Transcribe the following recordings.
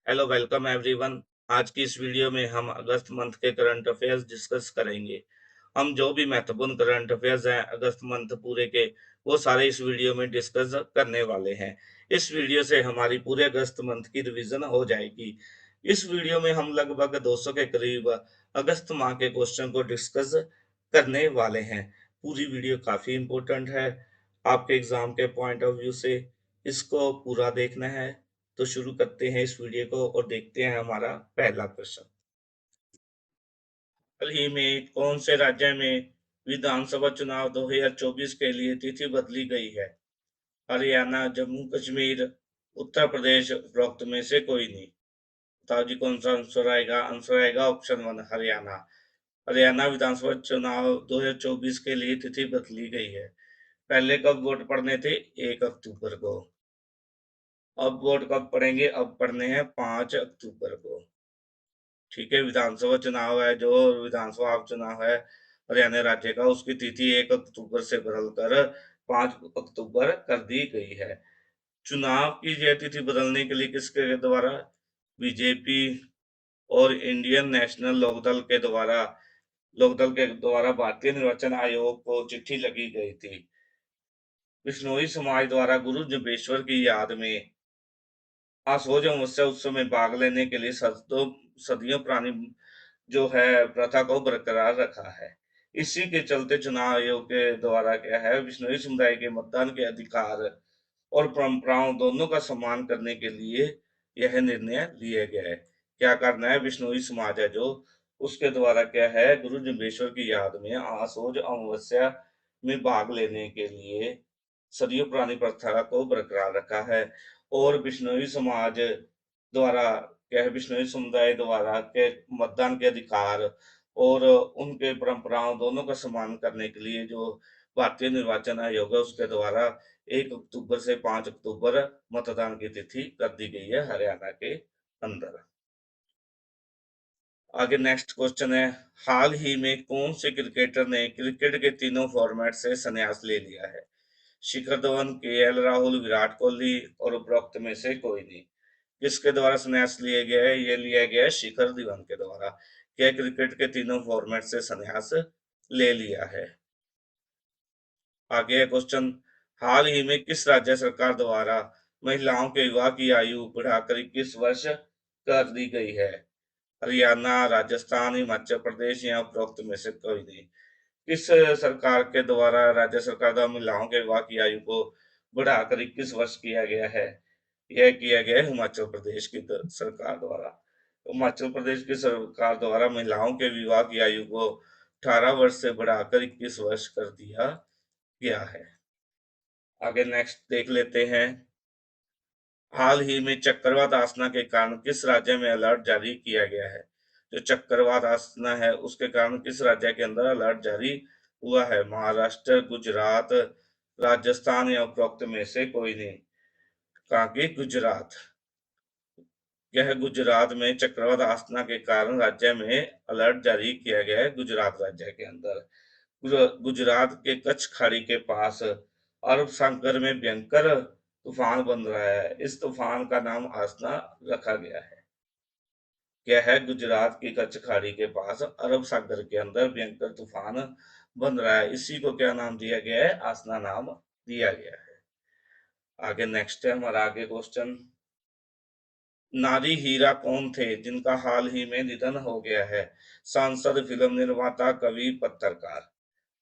Hello welcome everyone. आज की इस वीडियो में हम अगस्त मंथ के करंट अफेयर्स डिस्कस करेंगे। हम जो भी महत्वपूर्ण करंट अफेयर्स हैं अगस्त मंथ पूरे के, वो सारे इस वीडियो में डिस्कस करने वाले हैं। इस वीडियो से हमारी पूरे अगस्त मंथ की रिवीजन हो जाएगी। इस वीडियो में हम लगभग 200 के करीब अगस्त माह के क्वेश्चन को डिस्कस करने वाले हैं। पूरी वीडियो काफी इंपॉर्टेंट है आपके एग्जाम के पॉइंट ऑफ व्यू से। इसको पूरा देखना है। तो शुरू करते हैं इस वीडियो को और देखते हैं हमारा पहला प्रश्न। हाल ही में कौन से राज्य में विधानसभा चुनाव 2024 के लिए तिथि बदली गई है? हरियाणा, जम्मू कश्मीर, उत्तर प्रदेश, उपरोक्त में से कोई नहीं। बताओ जी कौन सा आंसर आएगा? आंसर आएगा ऑप्शन वन, हरियाणा। हरियाणा विधानसभा चुनाव 2024 के लिए तिथि बदली गई है। पहले कब वोट पड़ने थे? 1 अक्टूबर को। अब वोट कब पड़ेंगे? अब पड़ने हैं 5 अक्टूबर को। ठीक है, विधानसभा चुनाव है, जो विधानसभा चुनाव है हरियाणा राज्य का, उसकी तिथि 1 अक्टूबर से बदलकर 5 अक्टूबर कर दी गई है। चुनाव की यह तिथि बदलने के लिए किसके द्वारा? बीजेपी और इंडियन नेशनल लोकदल के द्वारा भारतीय निर्वाचन आयोग को चिट्ठी लगी गई थी। बिश्नोई समाज द्वारा गुरु जुम्बेश्वर की याद में आसोज अमावस्या उत्सव में भाग लेने के लिए सदियों पुरानी जो है प्रथा को बरकरार रखा है। इसी के चलते चुनाव आयोग के द्वारा क्या है, बिश्नोई समुदाय के मतदान के अधिकार और परंपराओं दोनों का सम्मान करने के लिए यह निर्णय लिया गया है। क्या करना है? बिश्नोई समाज है जो, उसके द्वारा क्या है, गुरु जुम्बेश्वर की याद में आसोज अमावस्या में भाग लेने के लिए सदियों पुरानी प्रथा को बरकरार रखा है। और बिश्नोई समाज द्वारा क्या है, बिश्नोई समुदाय द्वारा के मतदान के अधिकार और उनके परंपराओं दोनों का सम्मान करने के लिए जो भारतीय निर्वाचन आयोग है उसके द्वारा 1 अक्टूबर से 5 अक्टूबर मतदान की तिथि कर दी गई है हरियाणा के अंदर। आगे नेक्स्ट क्वेश्चन है, हाल ही में कौन से क्रिकेटर ने क्रिकेट के तीनों फॉर्मेट से संन्यास ले लिया है? शिखर धवन, केएल राहुल, विराट कोहली और उपरोक्त में से कोई नहीं। किसके द्वारा संन्यास लिया गया है? ये लिया गया है शिखर धवन के द्वारा। क्या क्रिकेट के तीनों फॉर्मेट से संन्यास ले लिया है। आगे है क्वेश्चन, हाल ही में किस राज्य सरकार द्वारा महिलाओं के विवाह की आयु बढ़ाकर 21 वर्ष कर दी गई है? हरियाणा, राजस्थान, हिमाचल प्रदेश या उपरोक्त में से कोई नहीं। किस सरकार के द्वारा, राज्य सरकार द्वारा महिलाओं के विवाह की आयु को बढ़ाकर 21 वर्ष किया गया है? यह किया गया है हिमाचल प्रदेश की सरकार द्वारा। हिमाचल प्रदेश की सरकार द्वारा महिलाओं के विवाह की आयु को 18 वर्ष से बढ़ाकर 21 वर्ष कर दिया गया है। आगे नेक्स्ट देख लेते हैं, हाल ही में चक्रवात आसना के कारण किस राज्य में अलर्ट जारी किया गया है? जो चक्रवात आसना है उसके कारण किस राज्य के अंदर अलर्ट जारी हुआ है? महाराष्ट्र, गुजरात, राजस्थान या उपरोक्त में से कोई नहीं। कहा कि गुजरात। यह गुजरात में चक्रवात आसना के कारण राज्य में अलर्ट जारी किया गया है, गुजरात राज्य के अंदर। गुजरात के कच्छ खाड़ी के पास अरब सागर में भयंकर तूफान बन रहा है। इस तूफान का नाम आसना रखा गया है। यह है गुजरात की कच्छ खाड़ी के पास अरब सागर के अंदर भयंकर तूफान बन रहा है, इसी को क्या नाम दिया गया है? आसना नाम दिया गया है। आगे नेक्स्ट है हमारा आगे क्वेश्चन, नारी हीरा कौन थे जिनका हाल ही में निधन हो गया है? सांसद, फिल्म निर्माता, कवि, पत्रकार।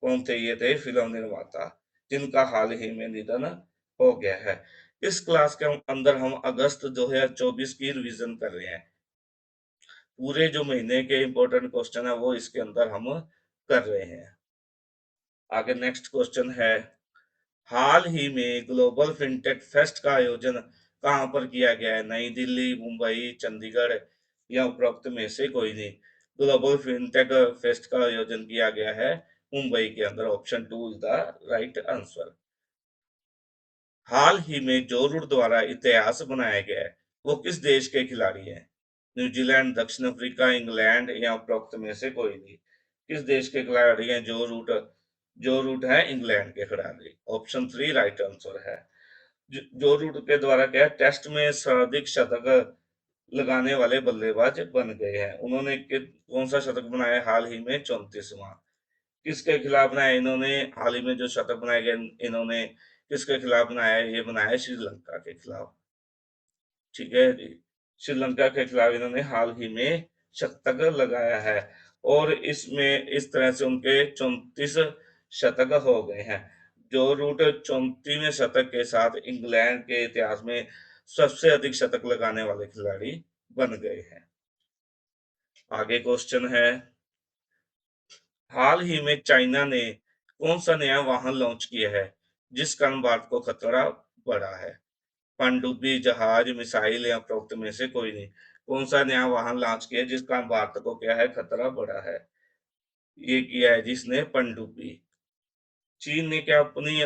कौन थे? ये थे फिल्म निर्माता जिनका हाल ही में निधन हो गया है। इस क्लास के अंदर हम अगस्त 2024 की रिवीजन कर रहे हैं। पूरे जो महीने के इंपॉर्टेंट क्वेश्चन है वो इसके अंदर हम कर रहे हैं। आगे नेक्स्ट क्वेश्चन है, हाल ही में ग्लोबल फिनटेक फेस्ट का आयोजन कहां पर किया गया है? नई दिल्ली, मुंबई, चंडीगढ़ या उपरोक्त में से कोई नहीं। ग्लोबल फिनटेक फेस्ट का आयोजन किया गया है मुंबई के अंदर। Option two is the right answer. हाल ही में जो रूट द्वारा इतिहास बनाया गया है वो किस देश के खिलाड़ी हैं? न्यूजीलैंड, दक्षिण अफ्रीका, इंग्लैंड या उपरोक्त में से कोई नहीं। किस देश के खिलाड़ी हैं जो रूट है इंग्लैंड के खिलाड़ी। ऑप्शन थ्री राइट आंसर है। जो रूट के द्वारा क्या है, टेस्ट में सर्वाधिक शतक लगाने वाले बल्लेबाज बन गए हैं। उन्होंने कौन सा शतक बनाया हाल ही में? 34वां। किसके खिलाफ बनाया इन्होंने? हाल ही में जो शतक बनाए गए इन्होंने किसके खिलाफ बनाया? ये बनाया श्रीलंका के खिलाफ। ठीक है जी। श्रीलंका के खिलाफ इन्होंने हाल ही में शतक लगाया है और इसमें इस तरह से उनके 34 शतक हो गए हैं, जो रूट 34वें शतक के साथ इंग्लैंड के इतिहास में सबसे अधिक शतक लगाने वाले खिलाड़ी बन गए हैं। आगे क्वेश्चन है, हाल ही में चाइना ने कौन सा नया वाहन लॉन्च किया है जिस कारण भारत को खतरा बढ़ा है? पनडुब्बी, जहाज, मिसाइल या उपरोक्त में से कोई नहीं। कौन सा नया वाहन लॉन्च किया जिस कारण भारत को क्या है? खतरा बढ़ा है। ये किया है जिसने पनडुब्बी। चीन ने क्या अपनी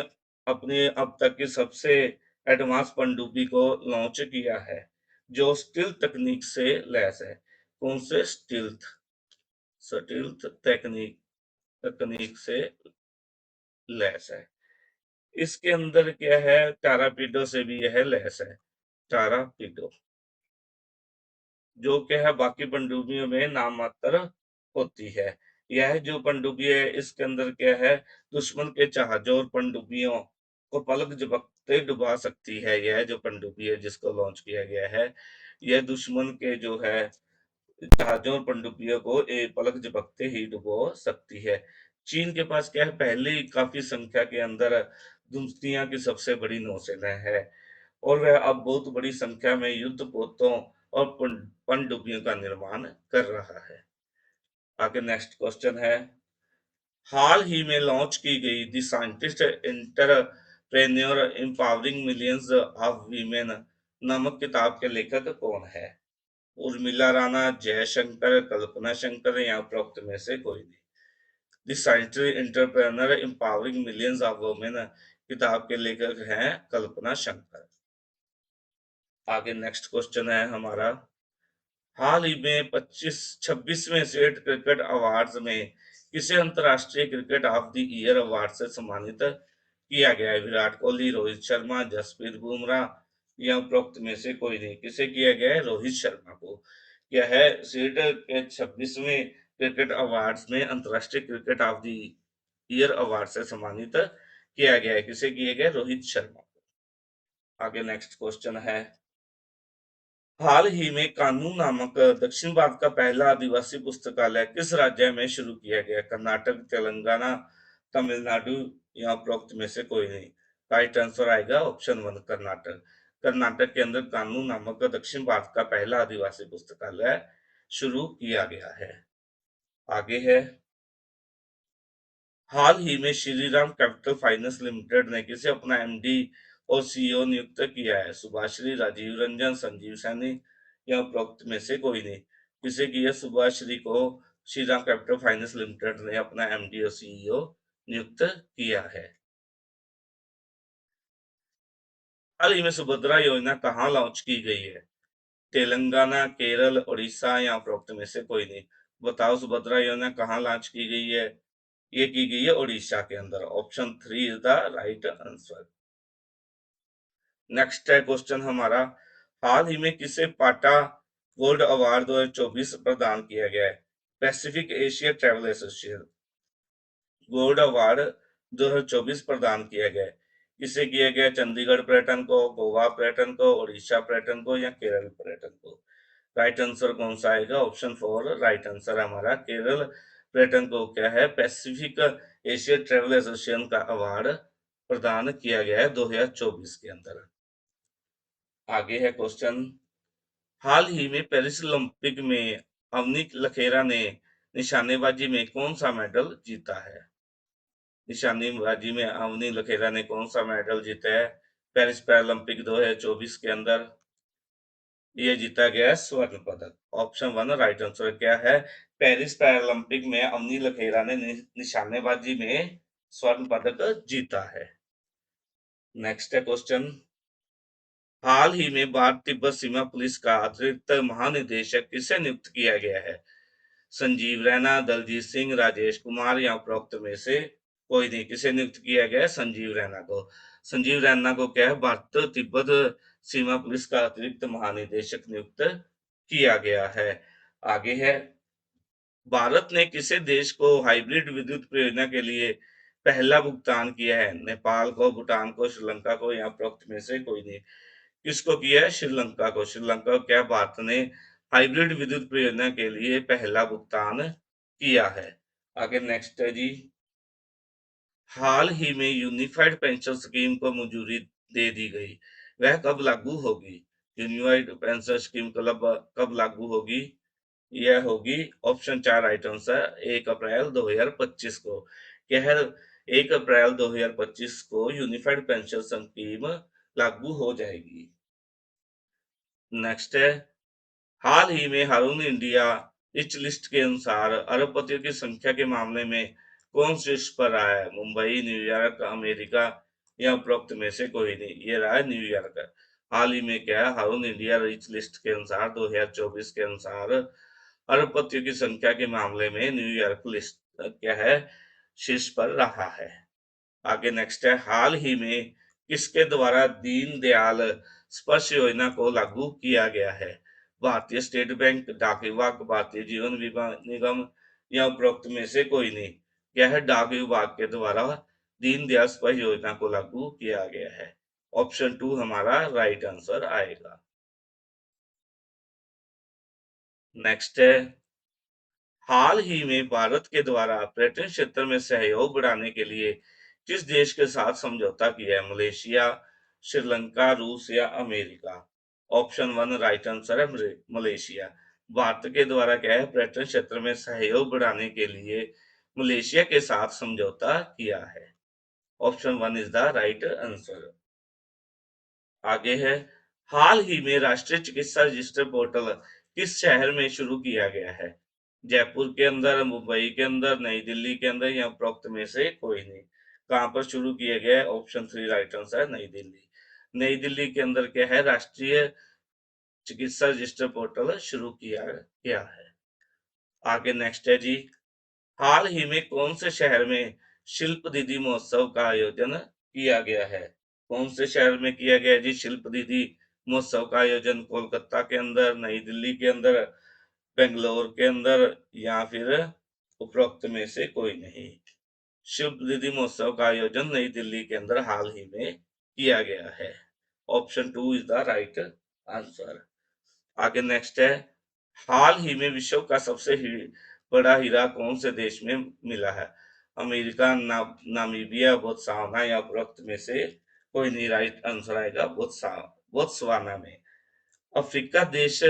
अपने अब तक की सबसे एडवांस पनडुब्बी को लॉन्च किया है जो स्टील्थ तकनीक से लैस है। कौन से? स्टील्थ स्टील्थ टेक्निक तकनीक से लैस है। इसके अंदर क्या है? टारापीडो से भी यह लैस है। टारापीडो जो क्या है बाकी पनडुब्बियों में नाम मात्र होती है। यह जो पनडुब्बी है इसके अंदर क्या है? दुश्मन के जहाजों और पनडुब्बियों को पलक झपकते डुबा सकती है। यह जो पनडुब्बी है जिसको लॉन्च किया गया है, यह दुश्मन के जो है जहाजों और पनडुब्बियों को एक पलक झपकते ही डुबो सकती है। चीन के पास क्या है? पहले ही काफी संख्या के अंदर दुनिया की सबसे बड़ी नौसेना है और वह अब बहुत बड़ी संख्या में युद्ध पोतों और पनडुब्बियों का निर्माण कर रहा है। आगे नेक्स्ट क्वेश्चन है, हाल ही में लॉन्च की गई the scientist entrepreneur empowering millions of women नामक किताब के लेखक कौन है? उर्मिला राणा, जयशंकर, कल्पना शंकर या उपरोक्त में से कोई नहीं। The scientist entrepreneur empowering millions of women किताब के लेखक हैं कल्पना शंकर। आगे नेक्स्ट क्वेश्चन है हमारा, हाल ही में 26वें सेठ क्रिकेट अवार्ड्स में किसे अंतरराष्ट्रीय cricket of the year award से सम्मानित किया गया है? विराट कोहली, रोहित शर्मा, जसप्रीत बुमराह या उपरोक्त में से कोई नहीं। किसे किया गया है? रोहित शर्मा को। यह है सेठ के 26वें क्रिकेट अवार्ड्स में अंतरराष्ट्रीय cricket of the year award से सम्मानित किया गया है। किसे किया गया? रोहित शर्मा को। आगे नेक्स्ट क्वेश्चन है, हाल ही में कानू नामक दक्षिण भारत का पहला आदिवासी पुस्तकालय किस राज्य में शुरू किया गया? कर्नाटक, तेलंगाना, तमिलनाडु या उपरोक्त में से कोई नहीं। राइट आंसर आएगा ऑप्शन 1 कर्नाटक। कर्नाटक के अंदर कानू नामक दक्षिण भारत का पहला आदिवासी पुस्तकालय शुरू किया गया है। आगे है, हाल ही में श्रीराम कैपिटल फाइनेंस लिमिटेड ने किसे अपना एमडी और सीईओ नियुक्त किया है? सुभाश्री, राजीव रंजन, संजीव सैनी या उपरोक्त में से कोई नहीं। किसे किया? सुभाश्री को श्रीराम कैपिटल फाइनेंस लिमिटेड ने अपना एमडी और सीईओ नियुक्त किया है। हाल ही में सुभद्रा योजना कहाँ लॉन्च की गई है? तेलंगाना, केरल, उड़ीसा या उपरोक्त में से कोई नहीं। बताओ सुभद्रा योजना कहाँ लॉन्च की गई है? ये की गई है उड़ीसा के अंदर। Option 3 is the right answer. Next है क्वेश्चन हमारा, हाल ही में किसे पाटा गोल्ड अवार्ड 2024 प्रदान किया गया है? Pacific Asia travel association gold award 2024 प्रदान किया गया है। किसे किया गया? चंडीगढ़ पर्यटन को, गोवा पर्यटन को, उड़ीसा पर्यटन को या केरल पर्यटन को। राइट आंसर कौन सा आएगा? ऑप्शन 4 राइट आंसर हमारा केरल पर्यटन को क्या है पैसिफिक एशिया ट्रैवल एसोसिएशन का अवार्ड प्रदान किया गया है 2024 के अंदर। आगे है क्वेश्चन, हाल ही में पेरिस ओलंपिक में अवनी लखेरा ने निशानेबाजी में कौन सा मेडल जीता है? निशानेबाजी में अवनी लखेरा ने कौन सा मेडल जीता है पेरिस पैरालंपिक 2024 के अंदर? ये जीता गया स्वर्ण पदक। ऑप्शन 1 राइट आंसर क्या है? पेरिस पैरालंपिक में अवनी लखेरा ने निशानेबाजी में स्वर्ण पदक जीता है। नेक्स्ट है क्वेश्चन, हाल ही में भारत तिब्बत सीमा पुलिस का अतिरिक्त महानिदेशक किसे नियुक्त किया गया है? संजीव रैना, दलजीत सिंह, राजेश कुमार या उपरोक्त में से कोई नहीं। किसे नियुक्त किया गया है? संजीव रैना को। संजीव रैना को क्या है भारत तिब्बत सीमा पुलिस का अतिरिक्त महानिदेशक नियुक्त किया गया है। आगे है, भारत ने किसे देश को हाइब्रिड विद्युत परियोजना के लिए पहला भुगतान किया है? नेपाल को, भूटान को, श्रीलंका को, या उपरोक्त में से कोई नहीं? किसको किया है? श्रीलंका को। श्रीलंका को क्या भारत ने हाइब्रिड विद्युत परियोजना के लिए पहला भुगतान किया है? आगे नेक्स्ट है जी, हाल ही में यूनिफाइड पेंशन स्कीम को मंजूरी दे दी गई, वह कब लागू होगी? यूनिफाइड पेंशन स्कीम कब कब लागू होगी? यह होगी, ऑप्शन चार राइट आंसर, 1 अप्रैल 2025 को। यह 1 अप्रैल 2025 को यूनिफाइड पेंशन स्कीम लागू हो जाएगी। नेक्स्ट है, हाल ही में हारून इंडिया रिच लिस्ट के अनुसार अरबपतियों की संख्या के मामले में कौन शीर्ष पर रहा है? मुंबई, न्यूयॉर्क, अमेरिका, या उपरोक्त में से कोई नहीं? ये रहा है न्यूयॉर्क। हाल ही में क्या है, हारून इंडिया रिच लिस्ट के अनुसार 2024 के अनुसार अरबपतियों की संख्या के मामले में न्यूयॉर्क लिस्ट क्या है, शीर्ष पर रहा है। आगे नेक्स्ट है, हाल ही में किसके द्वारा दीनदयाल स्पर्श योजना को लागू किया गया है? भारतीय स्टेट बैंक, डाक विभाग, भारतीय जीवन बीमा निगम, या उपरोक्त में से कोई नहीं? यह है डाक विभाग के द्वारा दीनदयाल स्पर्श योजना को लागू किया गया है। ऑप्शन टू हमारा राइट आंसर आएगा। नेक्स्ट है, हाल ही में भारत के द्वारा पर्यटन क्षेत्र में सहयोग बढ़ाने के लिए किस देश के साथ समझौता किया है? मलेशिया, श्रीलंका, रूस, या America? Option one right answer है मलेशिया। भारत के द्वारा क्या है, पर्यटन क्षेत्र में सहयोग बढ़ाने के लिए मलेशिया के साथ समझौता किया है। Option one is the right answer. आगे है, हाल ही में राष्ट्रीय चिकित्सा रजिस्टर पोर्टल किस शहर में शुरू किया गया है? जयपुर के अंदर, मुंबई के अंदर, नई दिल्ली के अंदर, या उपरोक्त में से कोई नहीं? कहां पर शुरू किया गया है? ऑप्शन थ्री राइट आंसर है, नई दिल्ली। नई दिल्ली के अंदर क्या है, राष्ट्रीय चिकित्सा रजिस्टर पोर्टल शुरू किया गया है। आगे नेक्स्ट है जी, हाल ही में कौन से शहर में शिल्प दीदी महोत्सव का आयोजन किया गया है? कौन से शहर में किया गया जी शिल्प दीदी महोत्सव का आयोजन? कोलकाता के अंदर, नई दिल्ली के अंदर, बेंगलोर के अंदर, या फिर उपरोक्त में से कोई नहीं? शिल्प दीदी महोत्सव का आयोजन नई दिल्ली के अंदर हाल ही में किया गया है। Option two is the right answer. आगे नेक्स्ट है, हाल ही में विश्व का सबसे बड़ा हीरा कौन से देश में मिला है? अमेरिका, नामीबिया, बोत्सवाना, या उपरोक्त में से कोई नहीं? राइट आंसर आएगा बोत्सवाना में। अफ्रीका देश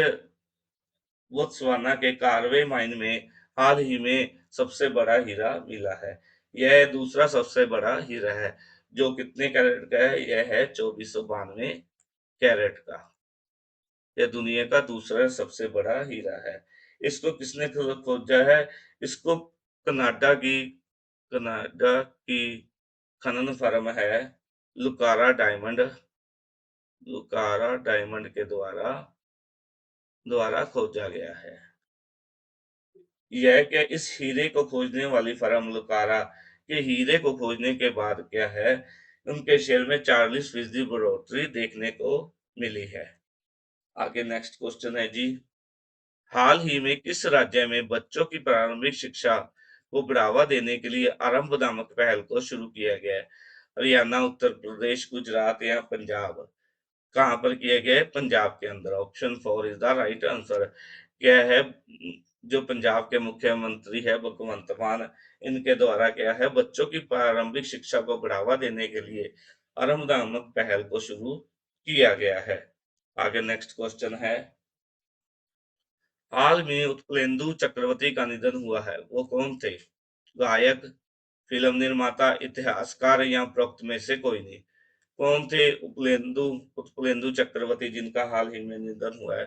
बोत्सवाना के कार्वे माइन में हाल ही में सबसे बड़ा हीरा मिला है। यह दूसरा सबसे बड़ा हीरा है, जो कितने कैरेट का है? यह है 2492 कैरेट का। यह दुनिया का दूसरा सबसे बड़ा हीरा है। इसको किसने खोजा है? इसको कनाडा की खनन फर्म है लुकारा डायमंड के द्वारा द्वारा खोजा गया है। यह क्या, इस हीरे को खोजने वाली फर्म लुकारा के हीरे को खोजने के बाद क्या है, उनके शेयर में 40% बढ़ोतरी देखने को मिली है। आगे नेक्स्ट क्वेश्चन है जी, हाल ही में किस राज्य में बच्चों की प्रारंभिक शिक्षा को बढ़ावा देने के लिए आरंभ नामक पहल को शुरू किया गया है? हरियाणा, उत्तर प्रदेश, गुजरात, या पंजाब? कहाँ पर किया गया है? पंजाब के अंदर। Option four is the right answer. क्या है, जो पंजाब के मुख्यमंत्री है भगवंत मान, इनके द्वारा क्या है, बच्चों की प्रारंभिक शिक्षा को बढ़ावा देने के लिए आरंभ नामक पहल को शुरू किया गया है। आगे नेक्स्ट क्वेश्चन है, हाल में उत्पलेंदु चक्रवर्ती का निधन हुआ है, वो कौन थे? गायक, फिल्म निर्माता, इतिहासकार, या उपरोक्त में से कोई नहीं? कौन थे उत्पलेंदु चक्रवर्ती जिनका हाल ही में निधन हुआ है?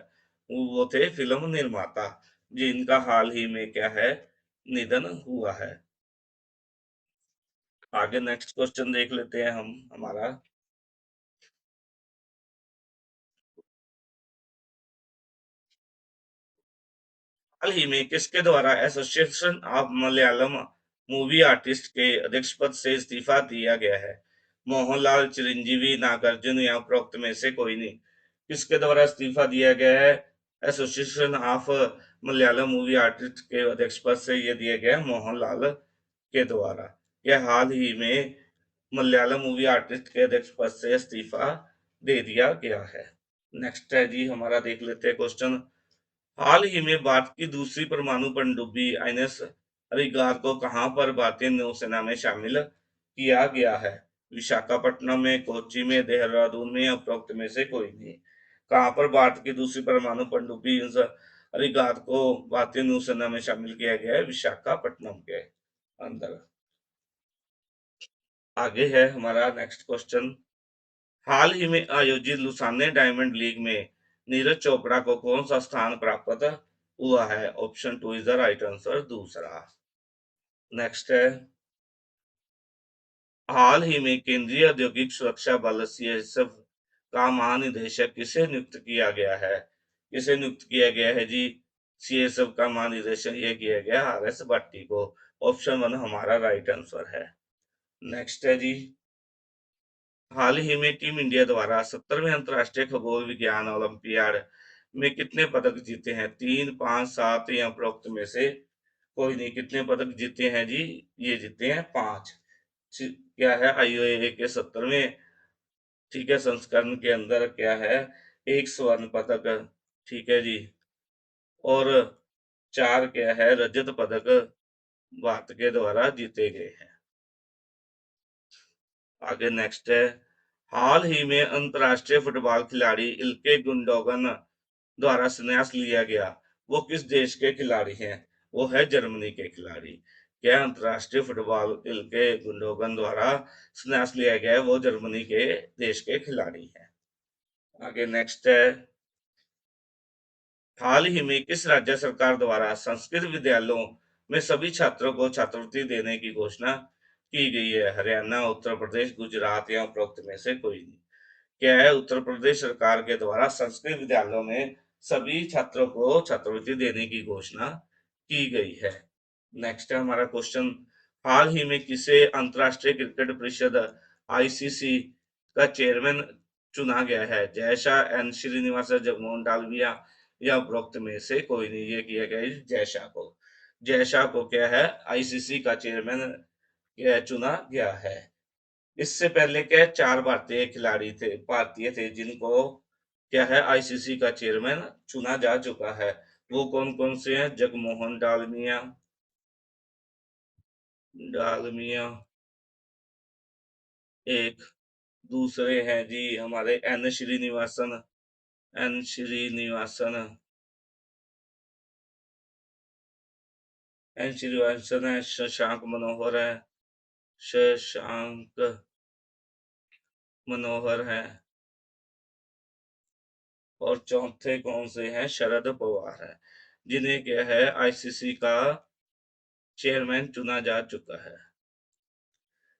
वो थे फिल्म निर्माता, जिनका हाल ही में क्या है, निधन हुआ है। आगे नेक्स्ट क्वेश्चन देख लेते हैं हम हमारा, हाल ही में किसके द्वारा association of Malayalam movie artist के अध्यक्ष पद से इस्तीफा दिया गया है? मोहनलाल, चिरंजीवी, नागार्जुन, या उपरोक्त में से कोई नहीं? किसके द्वारा इस्तीफा दिया गया है? Association of Malayalam movie artist के अध्यक्ष पद से ये दिया गया मोहनलाल के द्वारा। यह हाल ही में मलयालम मूवी आर्टिस्ट के अध्यक्ष पद से इस्तीफा दे दिया गया है। नेक्स्ट है जी, हमारा देख लेते हैं क्वेश्चन। हाल ही में भारत की दूसरी परमाणु पनडुब्बी आईएनएस हरिद्वार को कहां पर भारतीय नौसेना में शामिल किया गया है? विशाखापट्टनम में, कोच्चि में, देहरादून में या उपरोक्त में से कोई नहीं। कहां पर भारत की दूसरी परमाणु पनडुब्बी हरिद्वार को भारतीय नौसेना में शामिल किया गया है? विशाखापट्टनम के अंदर। आगे है हमारा नेक्स्ट क्वेश्चन। हाल ही में आयोजित लुसाने डायमंड लीग में नीरज चोपड़ा को कौन सा स्थान प्राप्त हुआ है? Option 2 is the right answer, दूसरा। नेक्स्ट है, हाल ही में केंद्रीय औद्योगिक सुरक्षा बल सीएसएफ का महानिदेशक किसे नियुक्त किया गया है? किसे नियुक्त किया गया है जी? सीएसएफ का महानिदेशक ये किया गया आरएस भट्टी को। ऑप्शन 1 हमारा राइट आंसर है। नेक्स्ट है जी, हाल ही में टीम इंडिया द्वारा 70वें अंतर्राष्ट्रीय खगोल विज्ञान ओलंपियाड में कितने पदक जीते हैं? 3, 5, 7 या उपरोक्त में से कोई नहीं। कितने पदक जीते हैं जी? ये जीते हैं 5। क्या है? आईओए के 70वें, ठीक है, संस्करण के अंदर क्या है? एक स्वर्ण पदक, ठीक है जी, और 4 क्या है? रजत पदक भारत के द्वारा जीते गए हैं। आगे नेक्स्ट है, हाल ही में अंतरराष्ट्रीय फुटबॉल खिलाड़ी इल्के गुंडोगन द्वारा संन्यास लिया गया, वो किस देश के खिलाड़ी हैं? वो है जर्मनी के खिलाड़ी। क्या अंतरराष्ट्रीय फुटबॉल इल्के गुंडोगन द्वारा संन्यास लिया गया है? वो जर्मनी के देश के खिलाड़ी हैं। आगे नेक्स्ट है, हाल ही में किस राज्य सरकार द्वारा संस्कृत विद्यालयों में सभी छात्रों को छात्रवृत्ति देने की घोषणा की गई है? हरियाणा, उत्तर प्रदेश, गुजरात या उपरोक्त में से कोई नहीं। क्या है? उत्तर प्रदेश सरकार के द्वारा संस्कृत विद्यालयों में सभी छात्रों को छात्रवृत्ति देने की घोषणा की गई है। नेक्स्ट है हमारा क्वेश्चन, हाल ही में किसे अंतरराष्ट्रीय क्रिकेट परिषद आईसीसी का चेयरमैन चुना गया है? जयशाह, एन श्रीनिवास, जगमोहन डालमिया या उपरोक्त में से कोई नहीं। ये किया गया है जयशाह को। जयशाह को क्या है? आईसीसी का चेयरमैन चुना गया है। इससे पहले क्या है? 4 भारतीय थे जिनको क्या है? आईसीसी का चेयरमैन चुना जा चुका है। वो कौन कौन से हैं? जगमोहन डालमिया एक, दूसरे हैं जी हमारे एन श्रीनिवासन है, शशांक मनोहर है, शशांक मनोहर है, और चौथे कौन से हैं? शरद पवार है, जिन्हें क्या है? आईसीसी का चेयरमैन चुना जा चुका है।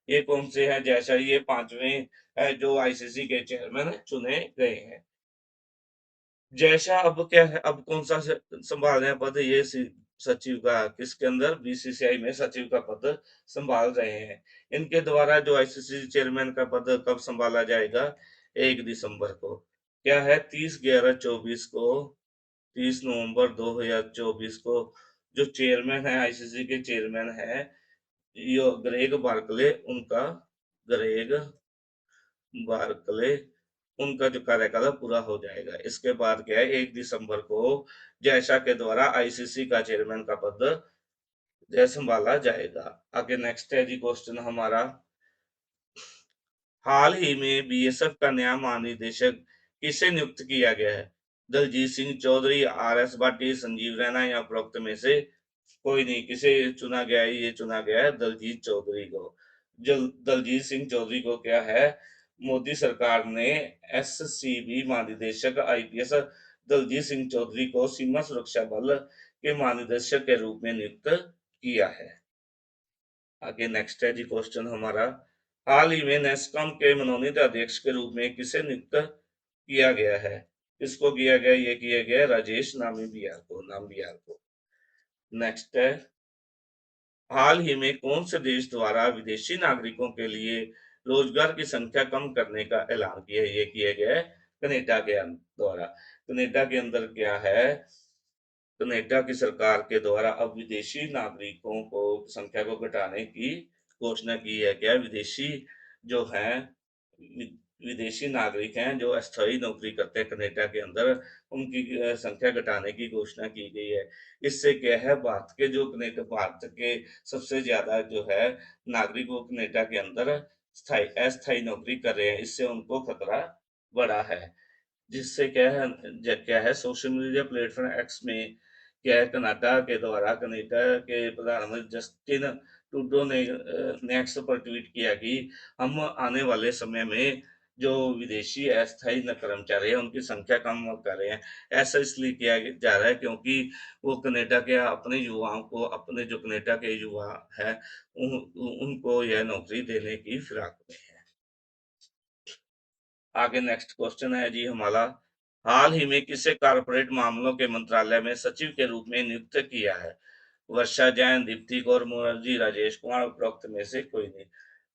ये कौन से हैं? जैसा ये 5वें है जो आईसीसी के चेयरमैन चुने गए हैं। जैसा अब क्या है? अब कौन सा संभाल रहे हैं पद? ये सचिव का, किसके अंदर? बीसीसीआई में सचिव का पद संभाल रहे हैं। इनके द्वारा जो आईसीसी चेयरमैन का पद कब संभाला जाएगा? 1 दिसंबर को। क्या है? 30/11/24 को, 30 नवंबर 2024 को जो चेयरमैन है, आईसीसी के चेयरमैन है यो ग्रेग बार्कले, उनका ग्रेग बार्कले उनका जो कार्यकाल पूरा हो जाएगा। इसके बाद क्या है? 1 दिसंबर को जयशा के द्वारा आईसीसी का चेयरमैन का पद संभाला जाएगा। आगे नेक्स्ट है जी क्वेश्चन हमारा, हाल ही में बीएसएफ का नया महानिदेशक किसे नियुक्त किया गया है? दलजीत सिंह चौधरी, आरएस भाटी, संजीव रैना या उपरोक्त में से कोई नहीं। किसे चुना गया है? ये चुना गया है दलजीत चौधरी को। दलजीत सिंह चौधरी को क्या है? मोदी सरकार ने एससीबी महानिदेशक आईपीएस दलजीत सिंह चौधरी को सीमा सुरक्षा बल के महानिदेशक के रूप में नियुक्त किया है। आगे नेक्स्ट है जी क्वेश्चन हमारा, हाल ही में नेस्कॉम के मनोनीत अध्यक्ष के रूप में किसे नियुक्त किया गया है? किसको किया गया? ये किया गया राजेश नाम्बियार को। नेक्स्ट है, हाल ही में कौन से देश द्वारा विदेशी नागरिकों के लिए रोजगार की संख्या कम करने का ऐलान किया? ये किया गया है कनाडा के द्वारा। कनाडा के अंदर क्या है, कनाडा की सरकार के द्वारा अब विदेशी नागरिकों को संख्या को घटाने की घोषणा की है। क्या विदेशी जो हैं, विदेशी नागरिक हैं जो अस्थायी नौकरी करते हैं कनाडा के अंदर, उनकी संख्या घटाने की घोषणा की गई है। इससे क्या है, भारत के सबसे ज्यादा जो है नागरिक वो कनाडा के अंदर अस्थायी नौकरी कर रहे हैं, इससे उनको खतरा बढ़ा है। जिससे क्या है, सोशल मीडिया प्लेटफॉर्म एक्स में क्या है, कनाडा के प्रधानमंत्री जस्टिन ट्रूडो ने एक्स पर ट्वीट किया कि हम आने वाले समय में जो विदेशी अस्थायी न कर्मचारी हैं उनकी संख्या कम कर रहे हैं। ऐसा इसलिए किया जा रहा है क्योंकि वो कनाडा के अपने युवाओं को, अपने जो कनाडा के युवा है उनको यह नौकरी देने की फिराक में है। आगे नेक्स्ट क्वेश्चन है जी हमारा, हाल ही में किसे कारपोरेट मामलों के मंत्रालय में सचिव के रूप में नियुक्त किया है? वर्षा जैन, दीप्ति गौर मुखर्जी, राजेश कुमार, उपरोक्त में से कोई नहीं।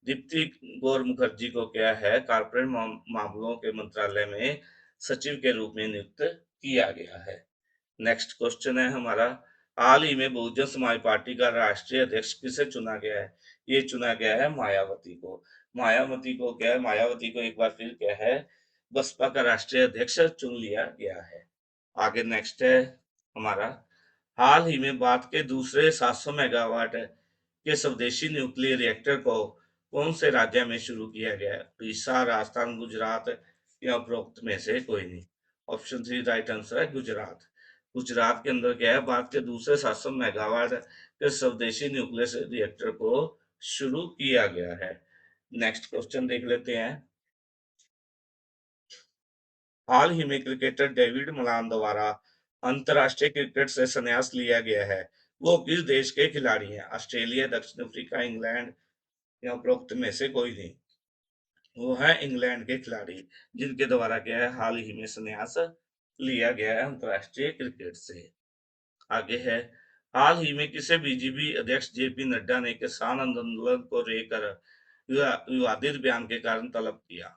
दीप्ति गौर मुखर्जी को क्या है, कारपोरेट मामलों के मंत्रालय में सचिव के रूप में नियुक्त किया गया है। नेक्स्ट क्वेश्चन है हमारा, हाल ही में बहुजन समाज पार्टी का राष्ट्रीय अध्यक्ष किसे चुना गया है? ये चुना गया है मायावती को। मायावती को एक बार फिर क्या है, बसपा का राष्ट्रीय अध्यक्ष चुन लिया गया है। आगे नेक्स्ट है हमारा, हाल ही में भारत के दूसरे 700 मेगावाट के स्वदेशी न्यूक्लियर रिएक्टर को कौन से राज्य में शुरू किया गया है? उड़ीसा, राजस्थान, गुजरात या उपरोक्त में से कोई नहीं। ऑप्शन 3 राइट आंसर है गुजरात। गुजरात के अंदर क्या है, भारत के दूसरे 700 मेगावाट के स्वदेशी न्यूक्लियर रिएक्टर को शुरू किया गया है। नेक्स्ट क्वेश्चन देख लेते हैं, हाल ही में क्रिकेटर डेविड मलान द्वारा अंतरराष्ट्रीय क्रिकेट से संन्यास लिया गया है, वो किस देश के खिलाड़ी हैं? ऑस्ट्रेलिया, दक्षिण अफ्रीका, इंग्लैंड या उपरोक्त में से कोई नहीं। वो है इंग्लैंड के खिलाड़ी, जिनके द्वारा क्या है, हाल ही में संन्यास लिया गया है अंतरराष्ट्रीय क्रिकेट से। आगे है, हाल ही में किसे बीजेपी अध्यक्ष जेपी नड्डा ने किसान आंदोलन को लेकर विवादित बयान के कारण तलब किया?